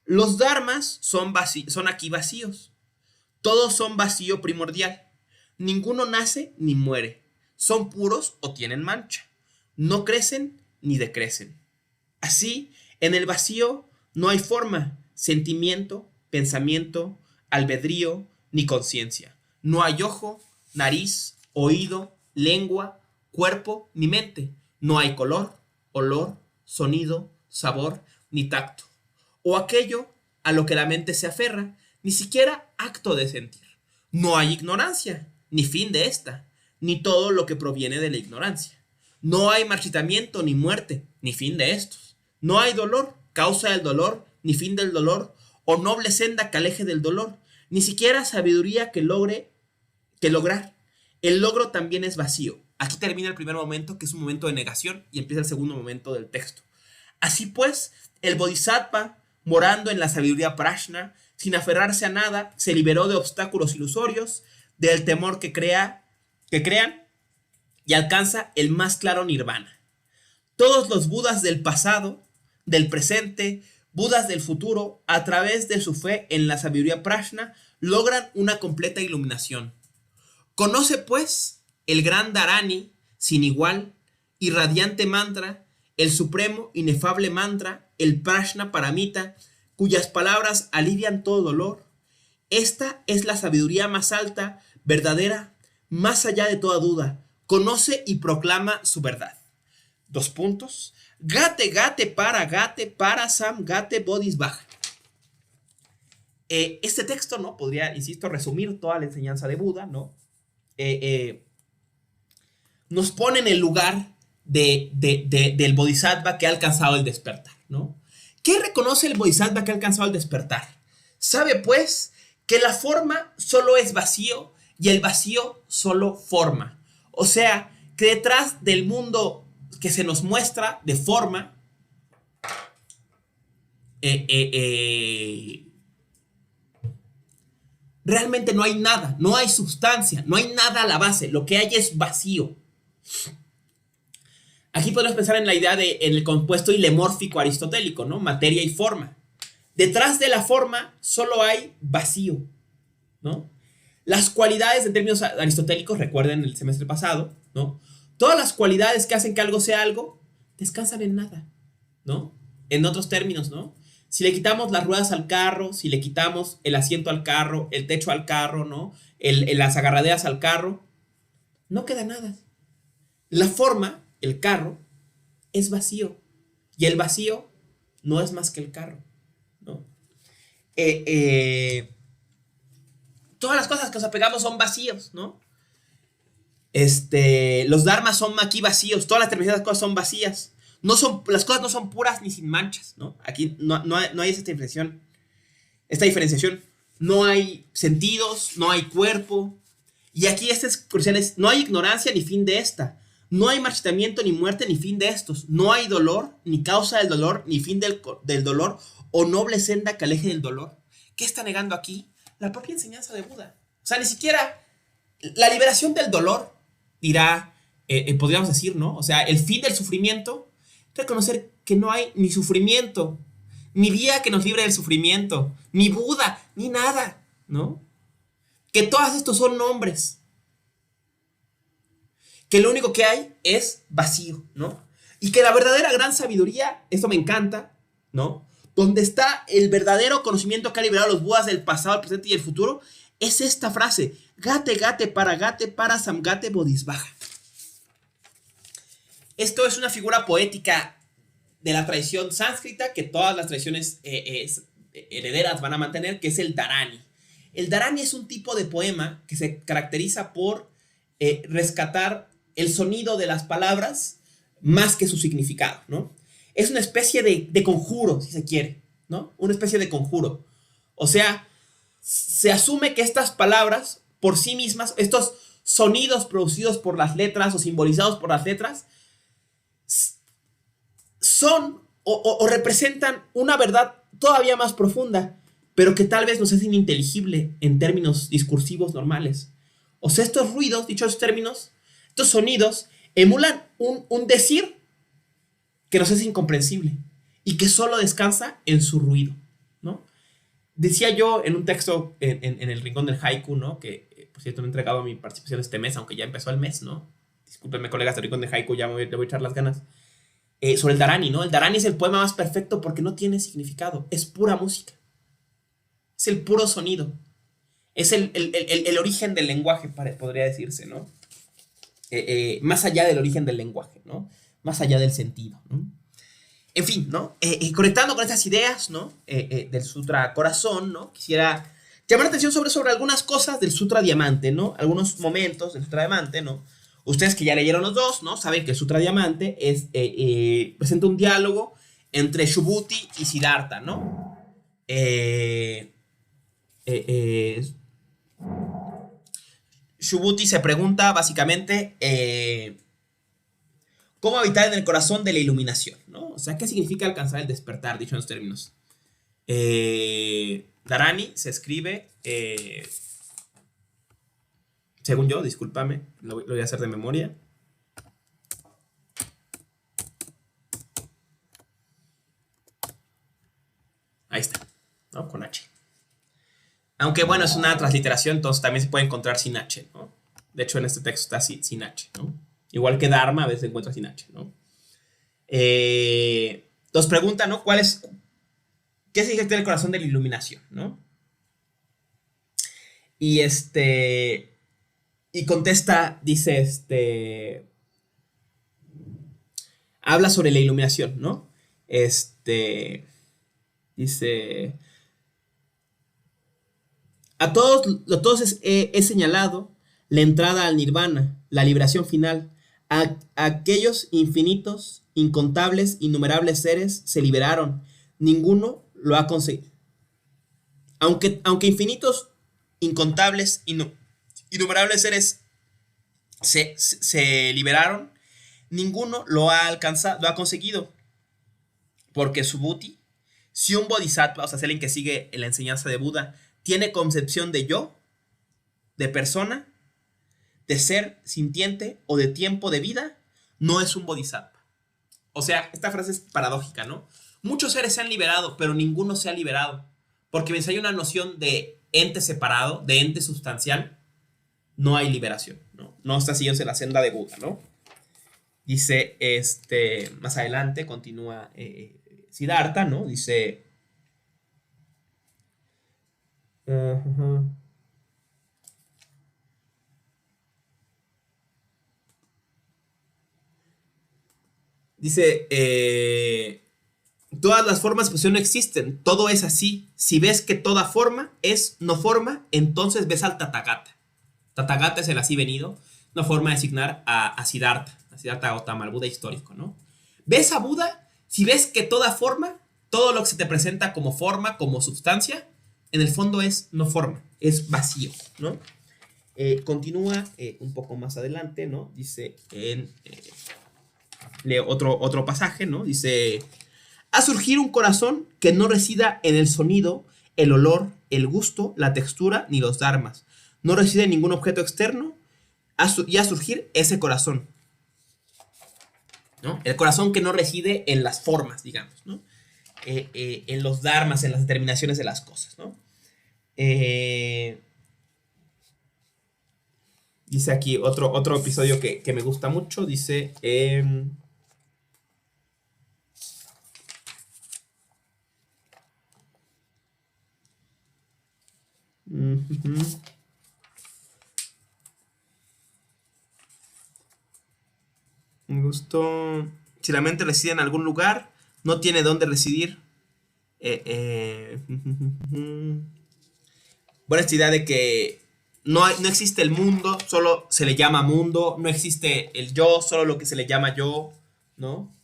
Los dharmas son aquí vacíos. Todos son vacío primordial. Ninguno nace ni muere. Son puros o tienen mancha. No crecen ni decrecen. Así, en el vacío no hay forma, sentimiento, pensamiento, albedrío ni conciencia. No hay ojo, nariz, oído, lengua, cuerpo ni mente. No hay color, olor, sonido, sabor ni tacto. O aquello a lo que la mente se aferra, ni siquiera acto de sentir. No hay ignorancia, ni fin de esta, ni todo lo que proviene de la ignorancia. No hay marchitamiento ni muerte, ni fin de estos. No hay dolor, causa del dolor, ni fin del dolor, o noble senda que aleje del dolor, ni siquiera sabiduría que lograr. El logro también es vacío. Aquí termina el primer momento, que es un momento de negación, y empieza el segundo momento del texto. Así pues, el Bodhisattva, morando en la sabiduría prajna, sin aferrarse a nada, se liberó de obstáculos ilusorios, del temor que crean, y alcanza el más claro nirvana. Todos los budas del pasado, del presente, budas del futuro, a través de su fe en la sabiduría prajna, logran una completa iluminación. Conoce, pues, el gran Dharani, sin igual, irradiante mantra, el supremo, inefable mantra, el Prajna Paramita, cuyas palabras alivian todo dolor. Esta es la sabiduría más alta, verdadera, más allá de toda duda. Conoce y proclama su verdad. Dos puntos. Gate, gate, para sam, gate, bodhisvaja. Este texto, ¿no? Podría, insisto, resumir toda la enseñanza de Buda, ¿no? Nos pone en el lugar del bodhisattva que ha alcanzado el despertar, ¿no? ¿Qué reconoce el bodhisattva que ha alcanzado el despertar? Sabe, pues, que la forma solo es vacío y el vacío solo forma. O sea, que detrás del mundo que se nos muestra de forma, realmente no hay nada, no hay sustancia, no hay nada a la base, lo que hay es vacío. Aquí podemos pensar en la idea en el compuesto ilemórfico aristotélico, ¿no? Materia y forma. Detrás de la forma solo hay vacío, ¿no? Las cualidades en términos aristotélicos, recuerden el semestre pasado, ¿no? Todas las cualidades que hacen que algo sea algo, descansan en nada, ¿no? En otros términos, ¿no? Si le quitamos las ruedas al carro, si le quitamos el asiento al carro, el techo al carro, ¿no? Las agarraderas al carro, no queda nada. La forma, el carro, es vacío. Y el vacío no es más que el carro, ¿no? Todas las cosas que nos apegamos son vacíos, ¿no? Los dharmas son aquí vacíos, todas las terminadas cosas son vacías. Las cosas no son puras ni sin manchas, ¿no? Aquí no hay esta diferenciación. No hay sentidos, no hay cuerpo. Y aquí es crucial, no hay ignorancia ni fin de esta. No hay marchitamiento ni muerte ni fin de estos. No hay dolor, ni causa del dolor, ni fin del dolor, o noble senda que aleje del dolor. ¿Qué está negando aquí? La propia enseñanza de Buda. O sea, ni siquiera la liberación del dolor, podríamos decir, ¿no? O sea, el fin del sufrimiento, reconocer que no hay ni sufrimiento, ni vía que nos libre del sufrimiento, ni Buda, ni nada, ¿no? Que todos estos son nombres. Que lo único que hay es vacío, ¿no? Y que la verdadera gran sabiduría, esto me encanta, ¿no? Donde está el verdadero conocimiento que ha liberado a los Budas del pasado, el presente y el futuro, es esta frase: Gate, gate, para samgate bodhisvaja. Esto es una figura poética de la tradición sánscrita que todas las tradiciones herederas van a mantener, que es el Dharani. El Dharani es un tipo de poema que se caracteriza por rescatar el sonido de las palabras más que su significado, ¿no? Es una especie de conjuro, si se quiere, ¿no? Una especie de conjuro. O sea, se asume que estas palabras por sí mismas, estos sonidos producidos por las letras o simbolizados por las letras, son o representan una verdad todavía más profunda, pero que tal vez nos es ininteligible en términos discursivos normales. O sea, estos ruidos, dichos términos, estos sonidos, emulan un decir que nos es incomprensible y que solo descansa en su ruido, ¿no? Decía yo en un texto en el Rincón del Haiku, ¿no? Que, por cierto, no he entregado mi participación este mes, aunque ya empezó el mes, ¿no? Discúlpenme, colegas del Rincón del Haiku, ya le voy a echar las ganas. Sobre el Dharani, ¿no? El Dharani es el poema más perfecto porque no tiene significado, es pura música. Es el puro sonido. Es el origen del lenguaje, podría decirse, ¿no? Más allá del origen del lenguaje, ¿no? Más allá del sentido, ¿no? En fin, ¿no? Conectando con estas ideas, ¿no? Del Sutra Corazón, ¿no? Quisiera llamar la atención sobre algunas cosas del Sutra Diamante, ¿no? Algunos momentos del Sutra Diamante, ¿no? Ustedes que ya leyeron los dos, ¿no? Saben que el Sutra Diamante presenta un diálogo entre Subhuti y Siddhartha, ¿no? Subhuti se pregunta básicamente cómo habitar en el corazón de la iluminación, ¿no? O sea, ¿qué significa alcanzar el despertar, dicho en los términos? Dharani se escribe, según yo, discúlpame, lo voy a hacer de memoria. Ahí está, ¿no? Con H. Aunque bueno, es una transliteración, entonces también se puede encontrar sin H, ¿no? De hecho, en este texto está sin H, ¿no? Igual que Dharma, a veces se encuentra sin H, ¿no? Nos pregunta, ¿no? ¿Qué significa el corazón de la iluminación, ¿no? Y y contesta, dice, habla sobre la iluminación, ¿no? Dice, a todos he señalado la entrada al nirvana, la liberación final. A aquellos infinitos, incontables, innumerables seres se liberaron. Ninguno lo ha conseguido. Aunque infinitos, incontables, innumerables seres se liberaron, ninguno lo ha alcanzado, lo ha conseguido. Porque Subhuti, si un bodhisattva, o sea, alguien que sigue la enseñanza de Buda, tiene concepción de yo, de persona, de ser sintiente o de tiempo de vida, no es un bodhisattva. O sea, esta frase es paradójica, ¿no? Muchos seres se han liberado, pero ninguno se ha liberado. Porque mientras hay una noción de ente separado, de ente sustancial, no hay liberación, ¿no? No está siguiéndose la senda de Buda, ¿no? Dice, más adelante, continúa Siddhartha, ¿no? Dice... Dice, todas las formas pues no existen, todo es así. Si ves que toda forma es no forma, entonces ves al Tathagata. Tathagata es el así venido, una forma de designar a Siddhartha Gautama, el Buda histórico, ¿no? ¿Ves a Buda? Si ves que toda forma, todo lo que se te presenta como forma, como sustancia, en el fondo es no forma, es vacío, ¿no? Continúa un poco más adelante, ¿no? Dice lee otro pasaje, ¿no? Dice, a surgir un corazón que no resida en el sonido, el olor, el gusto, la textura, ni los dharmas. No reside en ningún objeto externo, y a surgir ese corazón, ¿no? El corazón que no reside en las formas, digamos, ¿no? En los dharmas, en las determinaciones de las cosas, ¿no? Dice aquí otro episodio que me gusta mucho, dice... Me gustó. Si la mente reside en algún lugar, no tiene dónde residir. Bueno, esta idea de que no existe el mundo, solo se le llama mundo. No existe el yo, solo lo que se le llama yo, ¿no?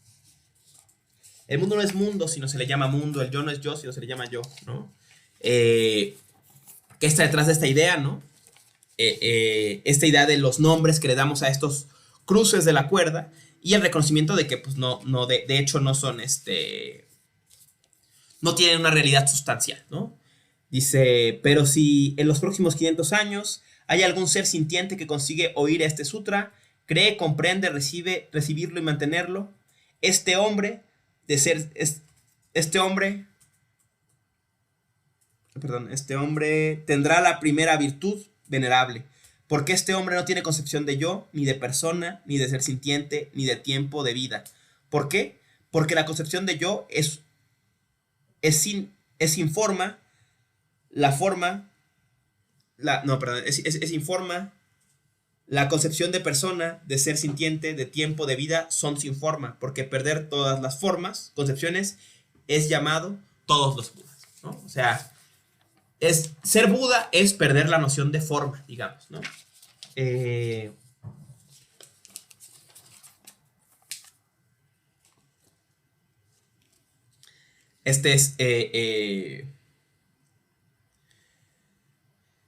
El mundo no es mundo, sino se le llama mundo. El yo no es yo, sino se le llama yo, ¿no? ¿Qué está detrás de esta idea, no? Esta idea de los nombres que le damos a estos cruces de la cuerda y el reconocimiento de que, pues, de hecho, no son, no tienen una realidad sustancial, ¿no? Dice, pero si en los próximos 500 años hay algún ser sintiente que consigue oír este sutra, cree, comprende, recibirlo y mantenerlo, este hombre tendrá la primera virtud venerable, porque este hombre no tiene concepción de yo, ni de persona, ni de ser sintiente, ni de tiempo de vida. ¿Por qué? Porque la concepción de yo es sin forma, es sin forma, la concepción de persona, de ser sintiente, de tiempo, de vida, son sin forma, porque perder todas las formas, concepciones, es llamado todos los Budas, ¿no? O sea, ser Buda es perder la noción de forma, digamos, ¿no?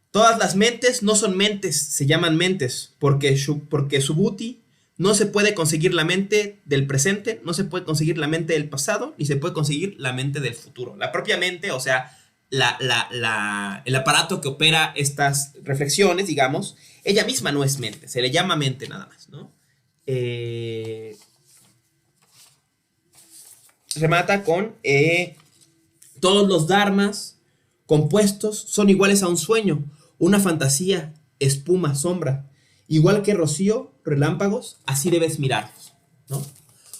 Todas las mentes no son mentes, se llaman mentes, porque Subhuti no se puede conseguir la mente del presente, no se puede conseguir la mente del pasado, ni se puede conseguir la mente del futuro. La propia mente, o sea, el aparato que opera estas reflexiones, digamos, ella misma no es mente, se le llama mente nada más, ¿no? Remata con todos los dharmas compuestos son iguales a un sueño, una fantasía, espuma, sombra, igual que rocío, relámpagos, así debes mirarlos, ¿no?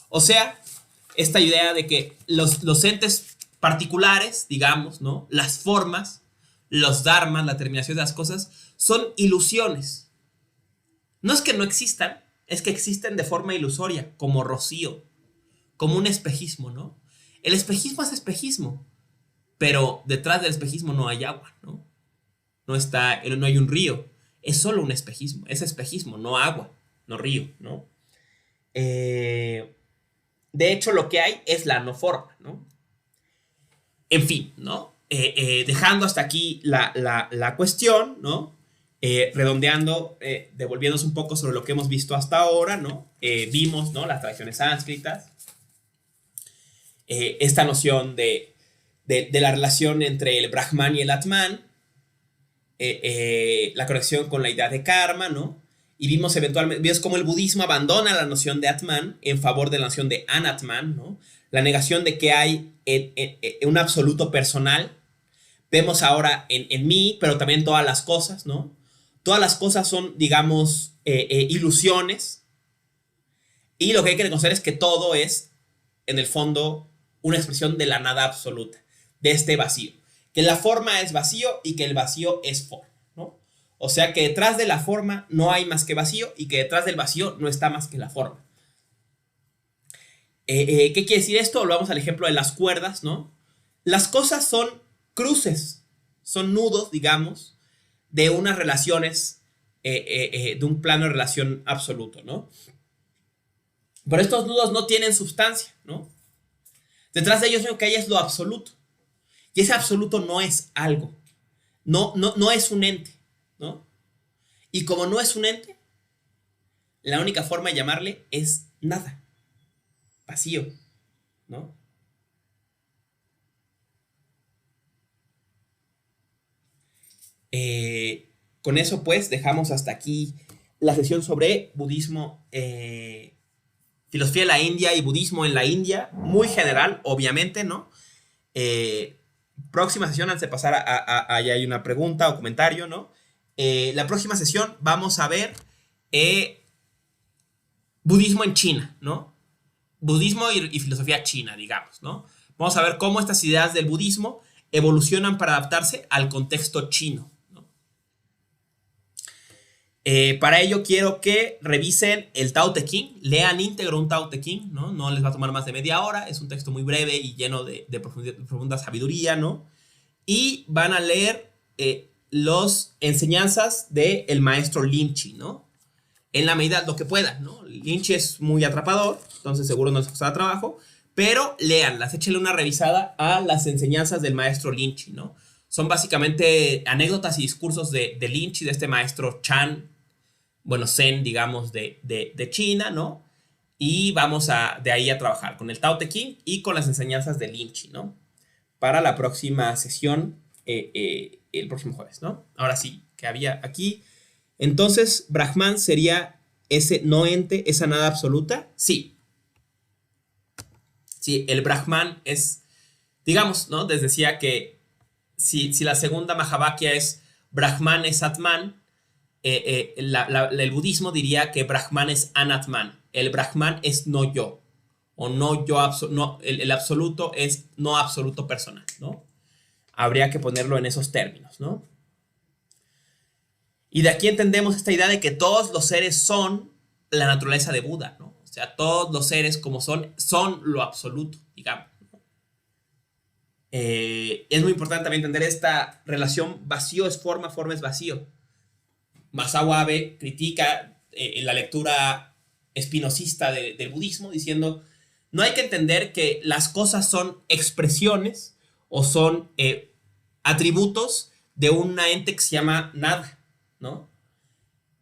O sea, esta idea de que los entes particulares, digamos, ¿no? Las formas, los dharmas, la terminación de las cosas, son ilusiones. No es que no existan, es que existen de forma ilusoria, como rocío, como un espejismo, ¿no? El espejismo es espejismo, pero detrás del espejismo no hay agua, ¿no? No hay un río, es solo un espejismo, es espejismo, no agua, no río, ¿no? De hecho, lo que hay es la no forma, ¿no? En fin, ¿no? Dejando hasta aquí la cuestión, ¿no? Redondeando, devolviéndonos un poco sobre lo que hemos visto hasta ahora, ¿no? Vimos, ¿no? Las tradiciones sánscritas, esta noción de la relación entre el Brahman y el Atman, la conexión con la idea de karma, ¿no? Y vimos cómo el budismo abandona la noción de Atman en favor de la noción de Anatman, ¿no? La negación de que hay un absoluto personal. Vemos ahora en mí, pero también en todas las cosas, ¿no? Todas las cosas son, digamos, ilusiones. Y lo que hay que reconocer es que todo es, en el fondo, una expresión de la nada absoluta, de este vacío. Que la forma es vacío y que el vacío es forma, ¿no? O sea que detrás de la forma no hay más que vacío y que detrás del vacío no está más que la forma. ¿Qué quiere decir esto? Volvamos al ejemplo de las cuerdas, ¿no? Las cosas son cruces, son nudos, digamos, de unas relaciones, de un plano de relación absoluto, ¿no? Pero estos nudos no tienen sustancia, ¿no? Detrás de ellos lo que hay es lo absoluto. Y ese absoluto no es algo, no es un ente, ¿no? Y como no es un ente, la única forma de llamarle es nada, vacío, ¿no? Con eso, pues, dejamos hasta aquí la sesión sobre budismo, filosofía de la India y budismo en la India, muy general, obviamente, ¿no? Próxima sesión, antes de pasar allá hay una pregunta o comentario, ¿no? La próxima sesión vamos a ver budismo en China, ¿no? Budismo y filosofía china, digamos, ¿no? Vamos a ver cómo estas ideas del budismo evolucionan para adaptarse al contexto chino, ¿no? Para ello quiero que revisen el Tao Te Ching, lean íntegro un Tao Te Ching, ¿no? No les va a tomar más de media hora, es un texto muy breve y lleno de profunda sabiduría, ¿no? Y van a leer las enseñanzas del maestro Lin Chi, ¿no? En la medida de lo que puedan, ¿no? Lin Chi es muy atrapador, entonces seguro no les costará trabajo, pero léanlas, échenle una revisada a las enseñanzas del maestro Lin Chi, ¿no? Son básicamente anécdotas y discursos de Lin Chi, de este maestro Chan, bueno, Zen, digamos, de China, ¿no? Y vamos de ahí a trabajar con el Tao Te Ching y con las enseñanzas de Lin Chi, ¿no? Para la próxima sesión, el próximo jueves, ¿no? Ahora sí, que había aquí. Entonces, Brahman sería ese no ente, esa nada absoluta. Sí. Sí, el Brahman es, digamos, ¿no? Les decía que si la segunda Mahavakya es Brahman es Atman, el budismo diría que Brahman es Anatman. El Brahman es no yo. O no yo, no, el absoluto es no absoluto personal, ¿no? Habría que ponerlo en esos términos, ¿no? Y de aquí entendemos esta idea de que todos los seres son la naturaleza de Buda, ¿no? O sea, todos los seres como son lo absoluto, digamos, ¿no? Es muy importante también entender esta relación vacío es forma, forma es vacío. Masao Abe critica en la lectura espinosista del budismo diciendo, no hay que entender que las cosas son expresiones o son atributos de una ente que se llama nada, ¿no?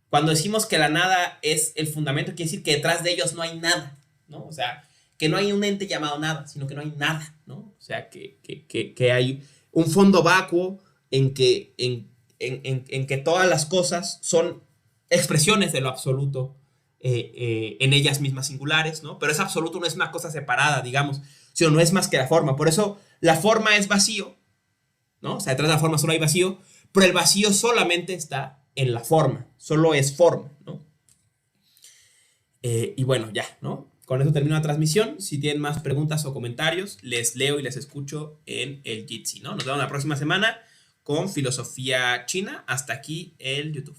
Cuando decimos que la nada es el fundamento, quiere decir que detrás de ellos no hay nada, ¿no? O sea, que no hay un ente llamado nada, sino que no hay nada, ¿no? O sea, que hay un fondo vacuo en que todas las cosas son expresiones de lo absoluto en ellas mismas singulares, ¿no? Pero ese absoluto no es una cosa separada, digamos, sino no es más que la forma. Por eso la forma es vacío, ¿no? O sea, detrás de la forma solo hay vacío, pero el vacío solamente está en la forma, solo es forma, ¿no? Y bueno, ya, ¿no? Con eso termino la transmisión. Si tienen más preguntas o comentarios, les leo y les escucho en el Jitsi, ¿no? Nos vemos la próxima semana con filosofía china. Hasta aquí el YouTube.